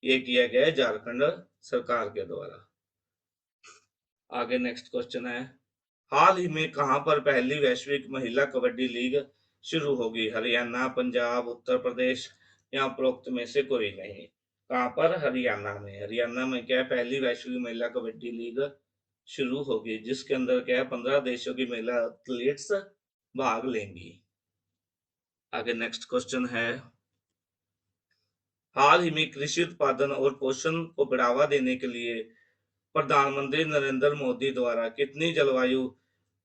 ये किया गया है झारखंड सरकार के द्वारा। आगे नेक्स्ट क्वेश्चन है, हाल ही में कहां पर पहली वैश्विक महिला कबड्डी लीग शुरू होगी? हरियाणा, पंजाब, उत्तर प्रदेश या उपरोक्त में से कोई नहीं? कहां पर? हरियाणा में। हरियाणा में क्या है, पहली वैश्विक महिला कबड्डी लीग शुरू होगी, जिसके अंदर क्या है 15 देशों की महिला एथलीट्स भाग लेंगी। आगे नेक्स्ट क्वेश्चन है, हाल ही में कृषि उत्पादन और पोषण को बढ़ावा देने के लिए प्रधानमंत्री नरेंद्र मोदी द्वारा कितनी जलवायु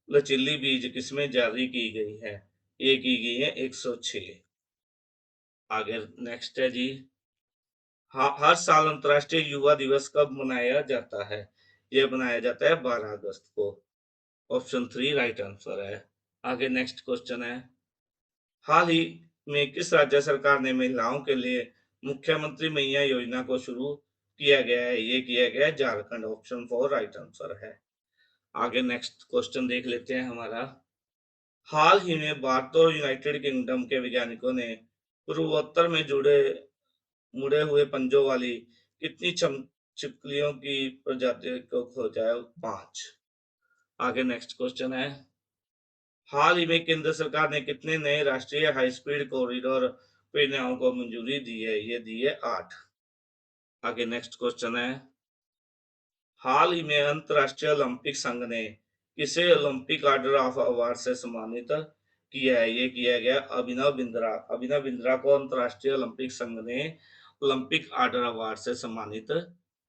लचीली बीज किस्में जारी की गई है? ये की गई है 106। आगे नेक्स्ट है जी। हर साल अंतर्राष्ट्रीय युवा दिवस कब मनाया जाता है? यह मनाया जाता है 12 अगस्त को। ऑप्शन 3 राइट आंसर है। आगे नेक्स्ट क्वेश्चन है, हाल ही में किस राज्य सरकार ने महिलाओं के लिए मुख्यमंत्री मैया योजना को शुरू किया गया है? ये किया गया है झारखंड। ऑप्शन 4 राइट आंसर है। आगे नेक्स्ट क्वेश्चन देख लेते हैं हमारा, हाल ही में भारत और यूनाइटेड किंगडम के वैज्ञानिकों ने पूर्वोत्तर में जुड़े मुड़े हुए पंजों वाली कितनी छिपकलियों की प्रजाति को खोजा है? 5। आगे नेक्स्ट क्वेश्चन है, हाल ही में केंद्र सरकार ने कितने नए राष्ट्रीय हाई स्पीड कॉरिडोर परियोजनाओं को मंजूरी दी है? ये दी है 8। आगे नेक्स्ट क्वेश्चन है, हाल ही में अंतरराष्ट्रीय ओलंपिक संघ ने किसे ओलंपिक ऑर्डर ऑफ अवार्ड से सम्मानित किया है? ये किया गया अभिनव बिंद्रा। अभिनव बिंद्रा को अंतरराष्ट्रीय ओलंपिक संघ ने ओलंपिक ऑर्डर अवार्ड से सम्मानित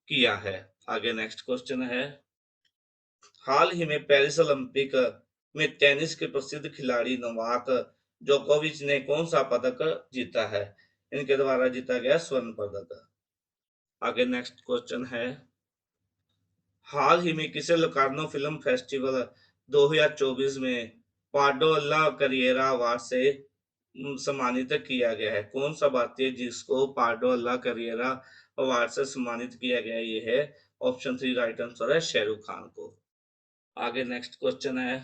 किया है। आगे नेक्स्ट क्वेश्चन है, हाल ही में पेरिस ओलंपिक में टेनिस के प्रसिद्ध खिलाड़ी नोवाक जोकोविच ने कौन सा पदक जीता है? इनके द्वारा जीता गया स्वर्ण पदक। आगे नेक्स्ट क्वेश्चन है, हाल ही में किसे लोकार्नो फिल्म फेस्टिवल 2024 में पार्डो अल्ला करिएरा अवार्ड से सम्मानित किया गया है? कौन सा भारतीय जिसको पार्डो अल्ला करिएरा अवार्ड से सम्मानित किया गया? ये है ऑप्शन 3 राइट आंसर है, शाहरुख खान को। आगे नेक्स्ट क्वेश्चन है,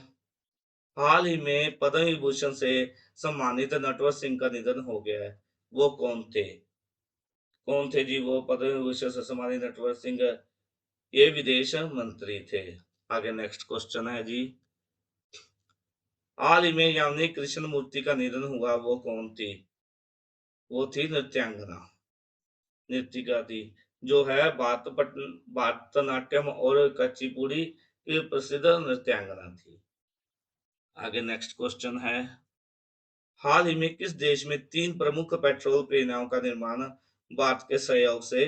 हाल ही में पद्म विभूषण से सम्मानित नटवर सिंह का निधन हो गया है, वो कौन थे? कौन थे जी वो पद्म विभूषण से सम्मानित नटवर सिंह? ये विदेश मंत्री थे। आगे नेक्स्ट क्वेश्चन है जी, हाल ही में यामिनी कृष्ण मूर्ति का निधन हुआ, वो कौन थी? वो थी नृत्यांगना, नृत्यिका थी, जो है भारतनाट्यम और कुचिपुड़ी की प्रसिद्ध नृत्यांगना थी। आगे नेक्स्ट क्वेश्चन है, हाल ही में किस देश में 3 प्रमुख पेट्रोल परियोजनाओं का निर्माण भारत के सहयोग से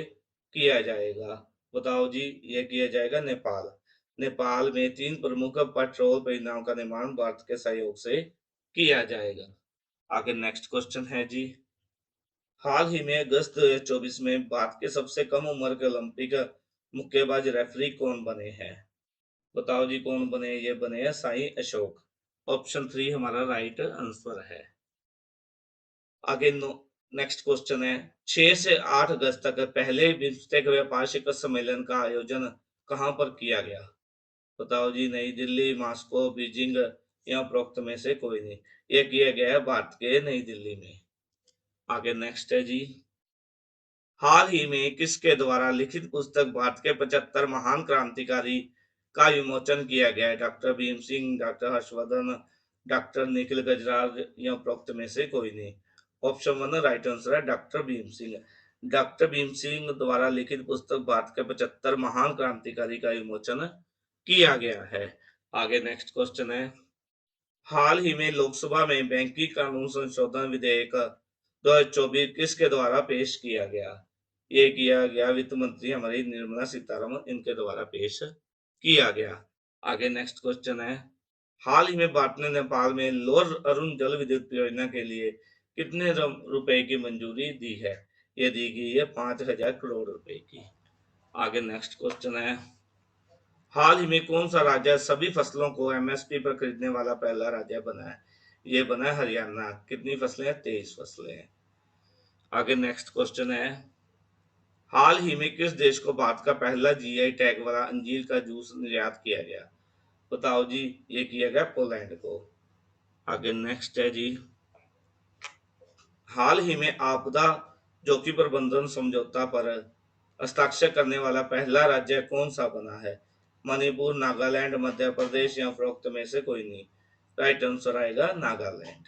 किया जाएगा? बताओ जी, ये किया जाएगा नेपाल। नेपाल में 3 प्रमुख पेट्रोल परियोजनाओं का निर्माण भारत के सहयोग से किया जाएगा। आगे नेक्स्ट क्वेश्चन है जी, हाल ही में अगस्त 2024 में भारत के सबसे कम उम्र के ओलंपिक मुक्केबाज रेफरी कौन बने हैं? बताओ जी कौन बने? ये बने हैं साई अशोक। ऑप्शन 3 हमारा राइट आंसर है। आगे नेक्स्ट क्वेश्चन है, 6 से 8 अगस्त तक पहले बिम्स्टेक व्यापार शिखर सम्मेलन का आयोजन कहां पर किया गया? बताओ जी, नई दिल्ली, मॉस्को, बीजिंग या उपरोक्त में से कोई नहीं। ये किया गया है भारत के नई दिल्ली में। आगे नेक्स्ट है जी, हाल ही में किसके द्वारा लिखित पुस्तक भारत के 75 महान क्रांतिकारी का विमोचन किया गया है? Doctor Bhim Singh, doctor Harshvardhan, doctor Nikhil Gajraj या उपरोक्त में से कोई नहीं। ऑप्शन 1 राइट आंसर है, डॉक्टर भीम सिंह। डॉक्टर भीम सिंह द्वारा लिखित पुस्तक भारत के 75 महान क्रांतिकारी का विमोचन किया गया है। आगे नेक्स्ट क्वेश्चन है, हाल ही में लोकसभा में बैंकिंग कानून संशोधन विधेयक 2024 किसके द्वारा पेश किया गया? ये किया गया वित्त मंत्री हमारी निर्मला सीतारमन, इनके द्वारा पेश किया गया। आगे नेक्स्ट क्वेश्चन है, हाल ही में भारत ने नेपाल में लोअर अरुण जल विद्युत परियोजना के लिए कितने रुपए की मंजूरी दी है? ये दी गई है 5,000 करोड़ रुपए की। आगे नेक्स्ट क्वेश्चन है, हाल ही में कौन सा राज्य सभी फसलों को एमएसपी पर खरीदने वाला पहला राज्य बना है? ये बना है हरियाणा। कितनी फसलें हैं? 23 फसलें हैं। आगे नेक्स्ट क्वेश्चन है, हाल ही में किस देश को भारत का पहला जीआई टैग वाला अंजीर का जूस निर्यात किया गया? बताओ जी, ये किया गया पोलैंड को। आगे नेक्स्ट है जी, हाल ही में आपदा जोखिम प्रबंधन समझौता पर हस्ताक्षर करने वाला पहला राज्य कौन सा बना है? मणिपुर, नागालैंड, मध्य प्रदेश या उपरोक्त में से कोई नहीं। राइट आंसर आएगा नागालैंड।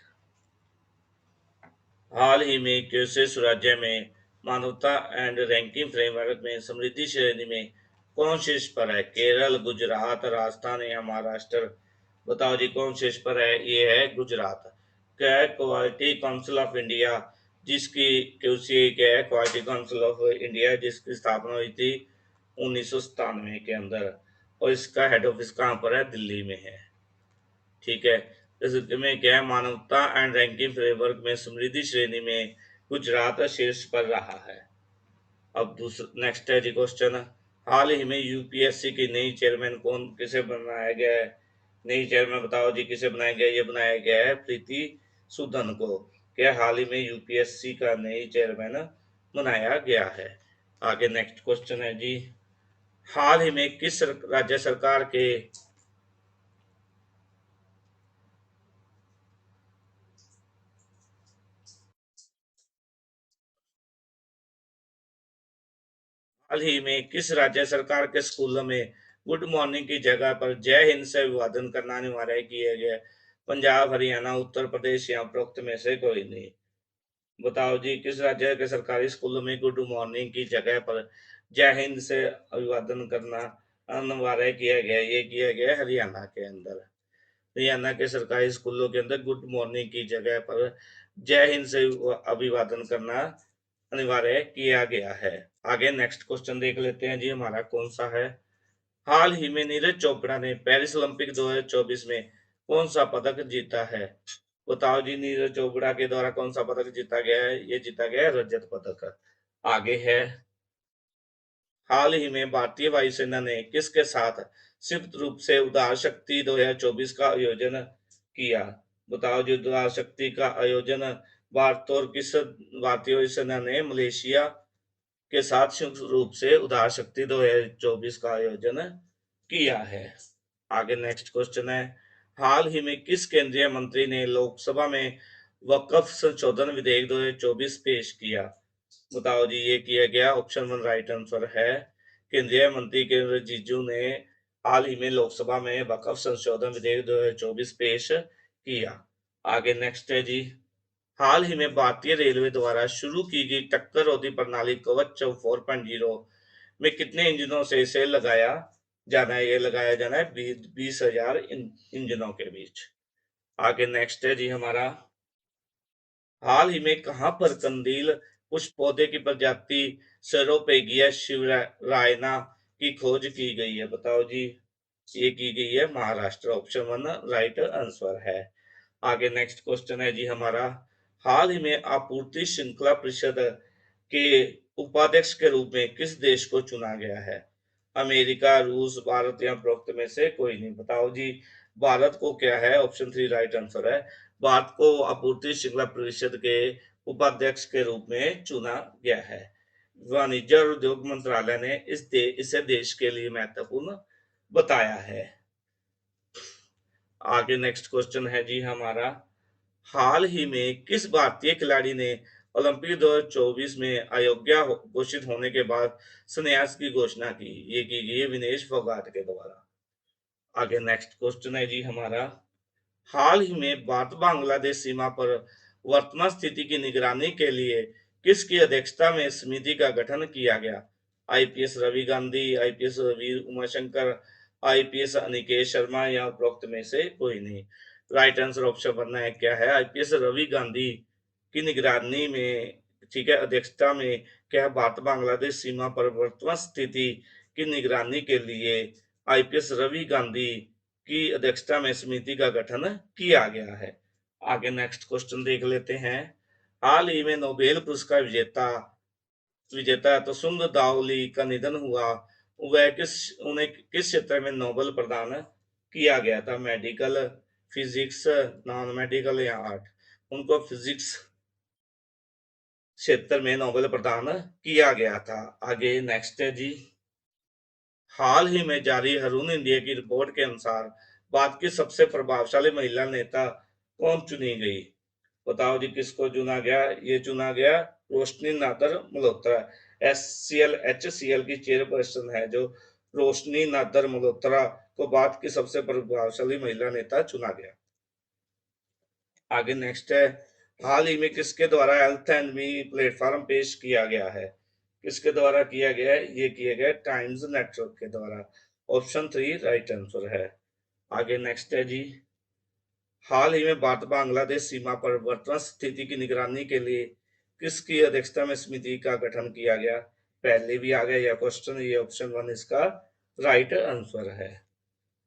हाल ही में किस राज्य में मानवता एंड रैंकिंग फ्रेमवर्क में समृद्धि श्रेणी में कौन शीर्ष पर है? केरल, गुजरात, राजस्थान या महाराष्ट्र? बताओ जी कौन शीर्ष पर है? ये है गुजरात। क्या है? क्वालिटी काउंसिल ऑफ इंडिया, जिसकी क्यूसी क्या है? क्वालिटी काउंसिल ऑफ इंडिया, जिसकी स्थापना हुई थी 1997 के अंदर, और इसका हेड ऑफिस कहाँ पर है? दिल्ली में है। ठीक है। इसमें क्या है, मानवता एंड रैंकिंग फ्रेमवर्क में समृद्धि श्रेणी में गुजरात शीर्ष पर रहा है। अब दूसरा नेक्स्ट है जी क्वेश्चन, हाल ही में यूपीएससी की नई चेयरमैन कौन किसे बनाया गया है? नई चेयरमैन बताओ जी किसे बनाया गया है? ये बनाया गया है प्रीति सूदन को। क्या हाल ही में यूपीएससी का नई चेयरमैन बनाया गया है? आगे नेक्स्ट क्वेश्चन है जी, हाल ही में किस राज्य सरकार के हाल ही में किस राज्य सरकार के स्कूलों में गुड मॉर्निंग की जगह पर जय हिंद से अभिवादन करना अनिवार्य किया गया? पंजाब, हरियाणा, उत्तर प्रदेश या उपरोक्त में से कोई नहीं। बताओ जी किस राज्य के सरकारी स्कूलों में गुड मॉर्निंग की जगह पर जय हिंद से अभिवादन करना अनिवार्य किया गया? ये किया गया हरियाणा के अंदर। हरियाणा के सरकारी स्कूलों के अंदर गुड मॉर्निंग की जगह पर जय हिंद से अभिवादन करना अनिवार्य किया गया है। आगे नेक्स्ट क्वेश्चन देख लेते हैं जी, हमारा कौन सा है। हाल ही में नीरज चोपड़ा ने पेरिस ओलंपिक 2024 में कौन सा पदक जीता है? बताओ जी नीरज चोपड़ा के द्वारा कौन सा पदक जीता गया है? ये जीता गया है रजत पदक। आगे है, हाल ही में भारतीय वायुसेना ने किसके साथ संयुक्त रूप से उदार शक्ति 2024 का आयोजन किया? बताओ जी उदार शक्ति का आयोजन भारत और किस भारतीय वायुसेना ने मलेशिया के साथ संयुक्त रूप से उदार शक्ति 2024 का आयोजन किया है। आगे नेक्स्ट क्वेश्चन है, हाल ही में किस केंद्रीय मंत्री ने लोकसभा में वक्फ संशोधन विधेयक 2024 पेश किया? बताओ जी ये किया गया, ऑप्शन वन राइट आंसर है, केंद्रीय मंत्री किरेन रिजिजू ने हाल ही में लोकसभा में वक्फ संशोधन विधेयक 2024 पेश किया। आगे नेक्स्ट है जी, हाल ही में भारतीय रेलवे द्वारा शुरू की गई टक्कर रोधी प्रणाली कवच 4.0 में कितने इंजनों से इसे लगाया जाना है? ये लगाया जाना है 20,000 इंजनों के बीच। आगे नेक्स्ट है जी हमारा, हाल ही में कहां पर कंदील पुष्प पौधे की प्रजाति सेरोपेगिया शिवरायना की खोज की गई है? बताओ जी ये की गई है Maharashtra, option one right answer है। आगे नेक्स्ट क्वेश्चन है जी हमारा, हाल ही में आपूर्ति श्रृंखला परिषद के उपाध्यक्ष के रूप में किस देश को चुना गया है? अमेरिका, रूस, भारत या उपरोक्त में से कोई नहीं। बताओ जी भारत को क्या है? ऑप्शन थ्री राइट आंसर है, भारत को आपूर्ति श्रृंखला परिषद के उपाध्यक्ष के रूप में चुना गया है। वाणिज्य और उद्योग मंत्रालय ने इसे देश के लिए महत्वपूर्ण बताया है। आगे नेक्स्ट क्वेश्चन है जी हमारा, हाल ही में किस भारतीय खिलाड़ी ने ओलंपिक 2024 में अयोग्य घोषित होने के बाद संन्यास की घोषणा की? ये की गई विनेश फोगाट के द्वारा। आगे नेक्स्ट क्वेश्चन है जी हमारा, हाल ही में भारत बांग्लादेश सीमा पर वर्तमान स्थिति की निगरानी के लिए किसकी अध्यक्षता में समिति का गठन किया गया? आईपीएस रवि गांधी, आईपीएस वीर उमाशंकर, आईपीएस अनिकेश शर्मा या उपरोक्त में से कोई नहीं। राइट आंसर ऑप्शन बनना है क्या है, आईपीएस रवि गांधी की निगरानी में, ठीक है, अध्यक्षता में क्या भारत बांग्लादेश सीमा पर वर्तमान स्थिति की निगरानी के लिए आईपीएस रवि गांधी की अध्यक्षता में समिति का गठन किया गया है। आगे नेक्स्ट क्वेश्चन देख लेते हैं, हाल ही में नोबेल पुरस्कार विजेता विजेता तो सुंग दाओली का निधन हुआ, वह उन्हें किस क्षेत्र में नोबेल प्रदान किया गया था? मेडिकल, फिजिक्स, नॉन मेडिकल या आर्ट? उनको फिजिक्स क्षेत्र में नोबेल प्रदान किया गया था। आगे नेक्स्ट है जी, हाल ही में जारी हरून इंडिया की रिपोर्ट के अनुसार भारत की सबसे प्रभावशाली महिला नेता कौन चुनी गई? बताओ जी किसको चुना गया? ये चुना गया Roshni Nadar Malhotra, H C L की चेयरपर्सन है जो रोशनी नादर मल्होत्रा को भारत की सबसे प्रभावशाली महिला नेता चुना गया। आगे नेक्स्ट है, हाल ही में किसके द्वारा हेल्थ एंड मी प्लेटफॉर्म पेश किया गया है? किसके द्वारा किया गया है? ये किया गया टाइम्स नेटवर्क के द्वारा, ऑप्शन थ्री राइट आंसर है। आगे नेक्स्ट है जी, हाल ही में भारत बांग्लादेश सीमा पर वर्तमान स्थिति की निगरानी के लिए किसकी अध्यक्षता में समिति का गठन किया गया? पहले भी आ गया यह क्वेश्चन, ये ऑप्शन वन इसका राइट आंसर है।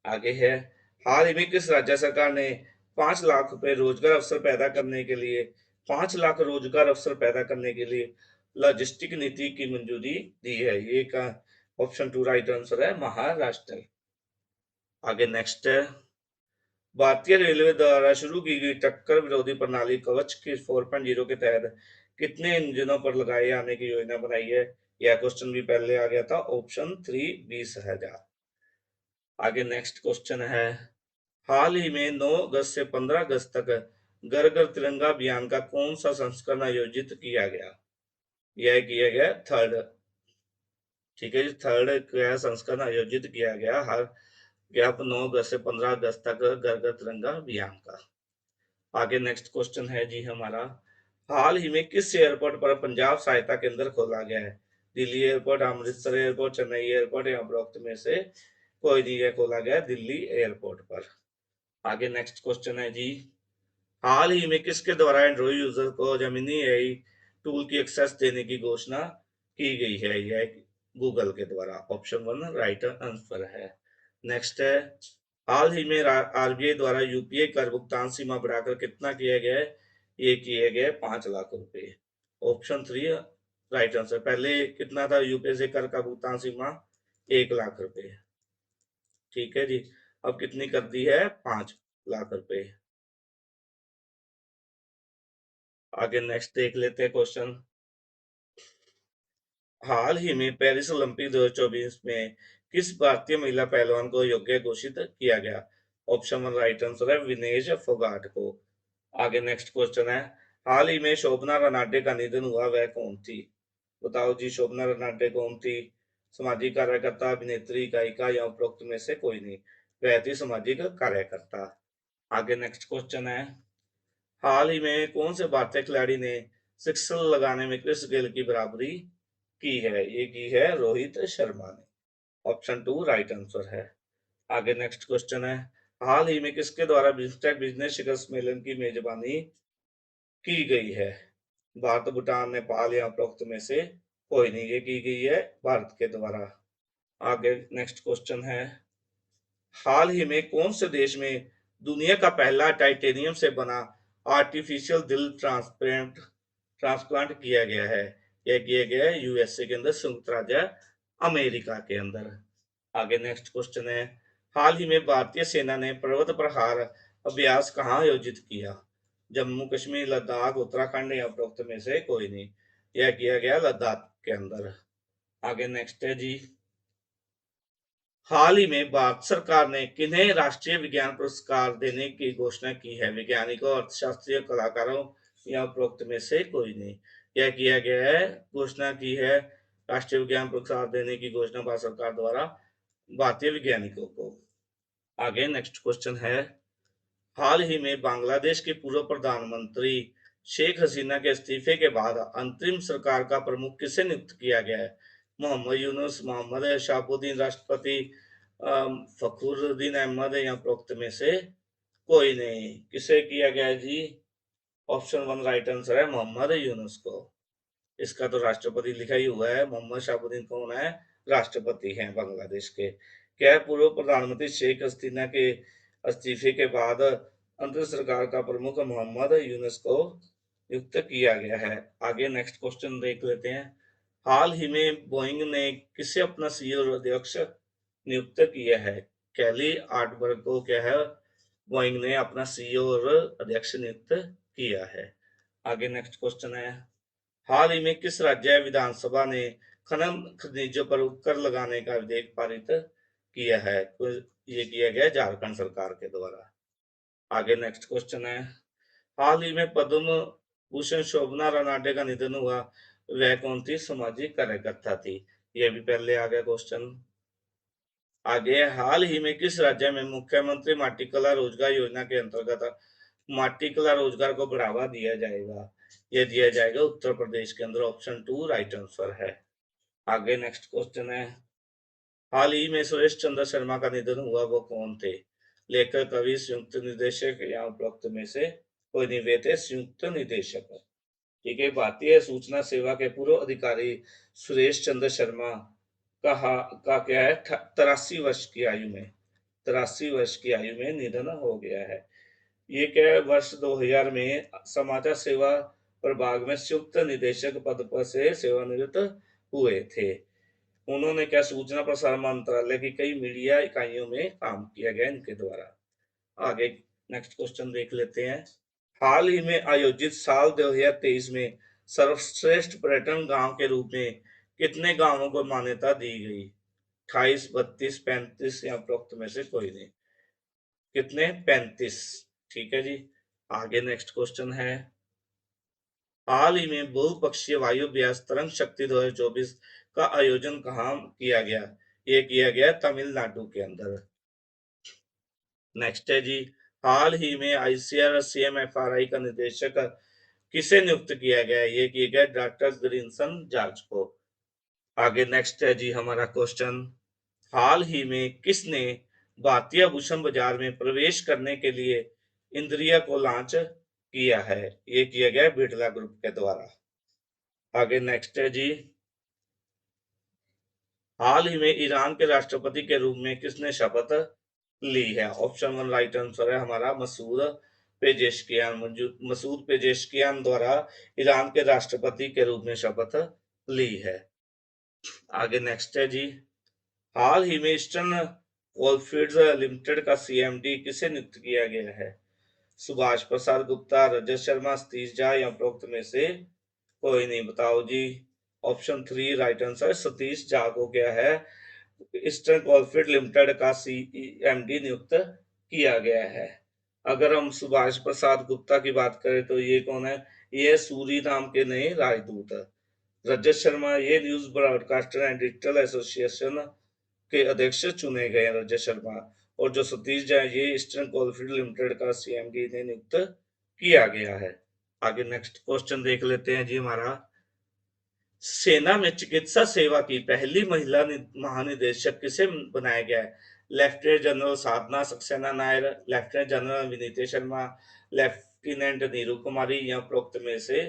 आगे है, हाल ही में किस राज्य सरकार ने 5 लाख रुपए रोजगार अवसर पैदा करने के लिए 5 लाख रोजगार अवसर पैदा करने के लिए लॉजिस्टिक नीति की मंजूरी दी है? ये का ऑप्शन टू राइट आंसर है, महाराष्ट्र। आगे नेक्स्ट है, भारतीय रेलवे द्वारा शुरू की गई टक्कर विरोधी प्रणाली कवच की 4.0 के तहत कितने इंजनों पर लगाए जाने की योजना बनाई है? यह क्वेश्चन भी पहले आ गया था, ऑप्शन थ्री 20,000। आगे नेक्स्ट क्वेश्चन है, हाल ही में 9 अगस्त से 15 अगस्त तक घर घर तिरंगा अभियान का कौन सा संस्करण आयोजित किया गया? यह किया गया थर्ड। ठीक है जी, थर्ड क्या संस्करण आयोजित किया गया हर गैप 9 अगस्त से 15 अगस्त तक घर घर तिरंगा अभियान का। आगे नेक्स्ट क्वेश्चन है जी हमारा, हाल ही में किस एयरपोर्ट पर पंजाब सहायता केंद्र खोला गया है? Delhi airport, Amritsar airport, Chennai airport या उपरोक्त में से कोई नहीं, है खोला गया दिल्ली एयरपोर्ट पर। आगे नेक्स्ट क्वेश्चन है जी, हाल ही में किसके द्वारा एंड्रॉइड यूजर को जेमिनी एआई टूल की एक्सेस देने की घोषणा की गई है? यह गूगल के द्वारा, ऑप्शन वन राइट आंसर है। नेक्स्ट है, हाल ही में आरबीआई द्वारा यूपीआई कर भुगतान सीमा बढ़ाकर कितना किया गया है? ये किए गए 5 लाख रुपए, ऑप्शन थ्री राइट आंसर। पहले कितना था यूपीआई से कर का भुगतान सीमा? 1 लाख रुपए। ठीक है जी, अब कितनी कर दी है? 5 लाख रुपए। आगे नेक्स्ट देख लेते हैं क्वेश्चन, हाल ही में पेरिस ओलंपिक 2024 में किस भारतीय महिला पहलवान को योग्य घोषित किया गया? ऑप्शन वन राइट आंसर है, विनेश फोगाट को। आगे नेक्स्ट क्वेश्चन है, हाल ही में शोभना रनाडे का निधन हुआ, वह कौन थी? बताओ जी, शोभना रनाडे कौन थी? सामाजिक कार्यकर्ता, अभिनेत्री, गायिका या उपरोक्त में से कोई नहीं? वह थी सामाजिक कार्यकर्ता। आगे नेक्स्ट क्वेश्चन है, हाल ही में कौन से भारतीय खिलाड़ी ने सिक्सर लगाने में क्रिस गेल की बराबरी की है? ये की है रोहित शर्मा ने, ऑप्शन टू राइट आंसर है। आगे नेक्स्ट क्वेश्चन है, हाल ही में किसके द्वारा बिम्स्टेक बिजनेस शिखर सम्मेलन की मेजबानी की गई है? भारत, भूटान, नेपाल या उपरोक्त में से कोई नहीं, ये की गई है भारत के द्वारा। आगे नेक्स्ट क्वेश्चन है, हाल ही में कौन से देश में दुनिया का पहला टाइटेनियम से बना आर्टिफिशियल दिल ट्रांसप्लांट किया गया है? यह किया गया है यूएसए के अंदर, संयुक्त राज्य अमेरिका के अंदर। आगे नेक्स्ट क्वेश्चन है, हाल ही में भारतीय सेना ने पर्वत प्रहार अभ्यास कहाँ आयोजित किया? जम्मू कश्मीर, लद्दाख, उत्तराखंड या उपरोक्त में से कोई नहीं? यह किया गया लद्दाख के अंदर। आगे नेक्स्ट है जी, हाल ही में भारत सरकार ने किन्हें राष्ट्रीय विज्ञान पुरस्कार देने की घोषणा की है? वैज्ञानिकों, अर्थशास्त्रियों, कलाकारों या उपरोक्त में से कोई नहीं? यह किया गया है, घोषणा की है राष्ट्रीय विज्ञान पुरस्कार देने की घोषणा भारत सरकार द्वारा भारतीय वैज्ञानिकों को। आगे नेक्स्ट क्वेश्चन है, हाल ही में बांग्लादेश के पूर्व प्रधानमंत्री शेख हसीना के इस्तीफे के बाद अंतरिम सरकार का प्रमुख किसे नियुक्त किया गया है? मोहम्मद यूनुस, मोहम्मद शहाबुद्दीन राष्ट्रपति, फखरुद्दीन अहमद या उपरोक्त में से कोई नहीं? किसे किया गया है जी? ऑप्शन वन राइट आंसर है, मोहम्मद यूनुस को। इसका तो राष्ट्रपति लिखा ही हुआ है, मोहम्मद शहाबुद्दीन कौन है? राष्ट्रपति हैं बांग्लादेश के। क्या पूर्व प्रधानमंत्री शेख हसीना के इस्तीफे के बाद अंतरिम सरकार का प्रमुख मोहम्मद यूनुस को नियुक्त किया गया है। आगे नेक्स्ट क्वेश्चन देख लेते हैं, हाल ही में बोइंग ने किसे अपना सीईओ और अध्यक्ष नियुक्त किया है? कैली आर्टबर्ग को क्या है, बोइंग ने अपना सीईओ और अध्यक्ष नियुक्त किया है। आगे नेक्स्ट क्वेश्चन है, हाल ही में किस राज्य विधानसभा ने खनन खनिजों पर कर लगाने का विधेयक पारित किया है? तो ये किया गया झारखंड सरकार के द्वारा। आगे नेक्स्ट क्वेश्चन है, हाल ही में पद्म भूषण शोभना रनाडे का निधन हुआ, वह कौन थी? सामाजिक कार्यकर्ता थी। यह भी पहले आ गया क्वेश्चन। आगे, हाल ही में किस राज्य में मुख्यमंत्री माटी कला रोजगार योजना के अंतर्गत माटी कला रोजगार को बढ़ावा दिया जाएगा? ये दिया जाएगा उत्तर प्रदेश के अंदर, ऑप्शन टू राइट आंसर है। आगे नेक्स्ट क्वेश्चन है, हाल ही में सुरेश चंद्र शर्मा का निधन हुआ, वो कौन थे? लेखक, कवि, संयुक्त निदेशक या उपरोक्त में से कोई नहीं? वे थे संयुक्त निदेशक। ठीक है। भारतीय सूचना सेवा के पूर्व अधिकारी सुरेश चंद्र शर्मा का क्या है, 83 वर्ष की आयु में, 83 वर्ष की आयु में निधन हो गया है। ये क्या है, वर्ष 2000 में समाचार सेवा प्रभाग में संयुक्त निदेशक पद पर से सेवानिवृत्त हुए थे। उन्होंने क्या, सूचना प्रसारण मंत्रालय की कई मीडिया इकाइयों में काम किया गया इनके द्वारा। आगे नेक्स्ट क्वेश्चन देख लेते हैं। हाल ही में आयोजित साल 2023 में सर्वश्रेष्ठ पर्यटन गांव के रूप में कितने गांवों को मान्यता दी गई? 28, 32, 35 या उपरोक्त में से कोई नहीं। कितने? 35। ठीक है जी। आगे नेक्स्ट क्वेश्चन है। हाल ही में बहुपक्षीय वायु अभ्यास तरंग शक्ति 2024 का आयोजन कहाँ किया गया? ये किया गया तमिलनाडु के अंदर। नेक्स्ट है जी। हाल ही में आईसीआर सीएमएफआरआई का निदेशक किसे नियुक्त किया गया? ये किया गया डॉक्टर ग्रीनसन जॉर्ज को। आगे नेक्स्ट है जी हमारा क्वेश्चन। हाल ही में किसने भारतीय आभूषण बाजार में प्रवेश करने के लिए इंद्रिया को लॉन्च किया है? ये किया गया बिरला ग्रुप के द्वारा। आगे नेक्स्ट है जी। हाल ही में ईरान के राष्ट्रपति के रूप में किसने शपथ ली है? ऑप्शन 1 राइट आंसर है हमारा मसूद पेजेशकियान। मसूद पेजेशकियान द्वारा ईरान के राष्ट्रपति के रूप में शपथ ली है। आगे नेक्स्ट है जी। हाल ही में ईस्टर्न कोलफील्ड्स लिमिटेड का सीएमडी किसे नियुक्त किया गया है? सुभाष प्रसाद गुप्ता, रजत शर्मा, सतीश झा या उपरोक्त में से कोई नहीं। बताओ जी। Option 3 right answer, Satish Jha को क्या है ईस्टर्न कोलफील्ड लिमिटेड का सीएमडी नियुक्त किया गया है। अगर हम सुभाष प्रसाद गुप्ता की बात करें तो ये कौन है? ये सूरी नाम के नए राजदूत है। रजत शर्मा ये news broadcaster and digital association के अध्यक्ष चुने गए रजत शर्मा। और जो सतीश झा ये ईस्टर्न कोलफील्ड लिमिटेड का सीएमडी ने नियुक्त किया गया है। आगे नेक्स्ट क्वेश्चन देख लेते हैं जी हमारा। सेना में चिकित्सा सेवा की पहली महिला महानिदेशक किसे बनाया गया है? Lieutenant general Sadhna Saxena Nair, lieutenant general Vineet Sharma, lieutenant Neeru Kumari या उपरोक्त में से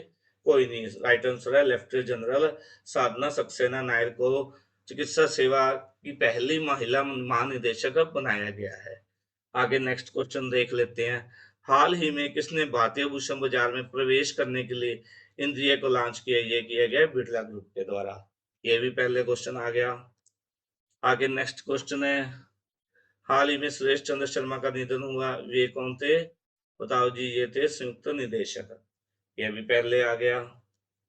कोई नहीं। राइट आंसर है लेफ्टिनेंट जनरल साधना सक्सेना नायर को चिकित्सा सेवा की पहली महिला महानिदेशक बनाया गया है। आगे नेक्स्ट क्वेश्चन देख लेते हैं। हाल ही में किसने भारतीय भूषण बाजार में प्रवेश करने के लिए इंद्रिया को लॉन्च किया? ये किया गया बिरला ग्रुप के द्वारा। ये भी पहले क्वेश्चन आ गया। आगे नेक्स्ट क्वेश्चन है। हाल ही में सुरेश चंद्र शर्मा का निधन हुआ, वे कौन थे? बताओ जी। ये थे संयुक्त निदेशक। ये भी पहले आ गया।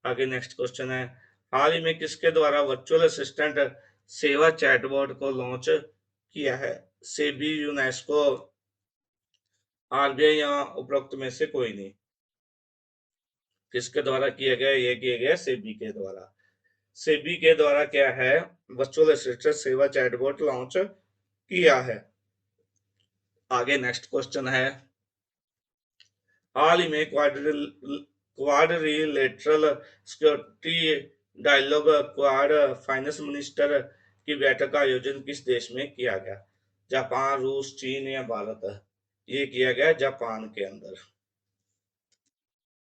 आगे नेक्स्ट क्वेश्चन है। हाल ही में किसके द्वारा वर्चुअल असिस्टेंट सेवा चैटबॉट को लॉन्च किया है? सेबी, यूनेस्को, आरबीआई या उपरोक्त में से कोई नहीं। किसके द्वारा किया गया? ये किया गया सेबी के द्वारा। सेबी के द्वारा क्या है वर्चुअल असिस्टेंट सेवा चैटबॉट लॉन्च किया है। आगे नेक्स्ट क्वेश्चन है। हाल ही में quadrilateral security dialogue quad finance minister की बैठक का आयोजन किस देश में किया गया? जापान, रूस, चीन या भारत? ये किया गया जापान के अंदर।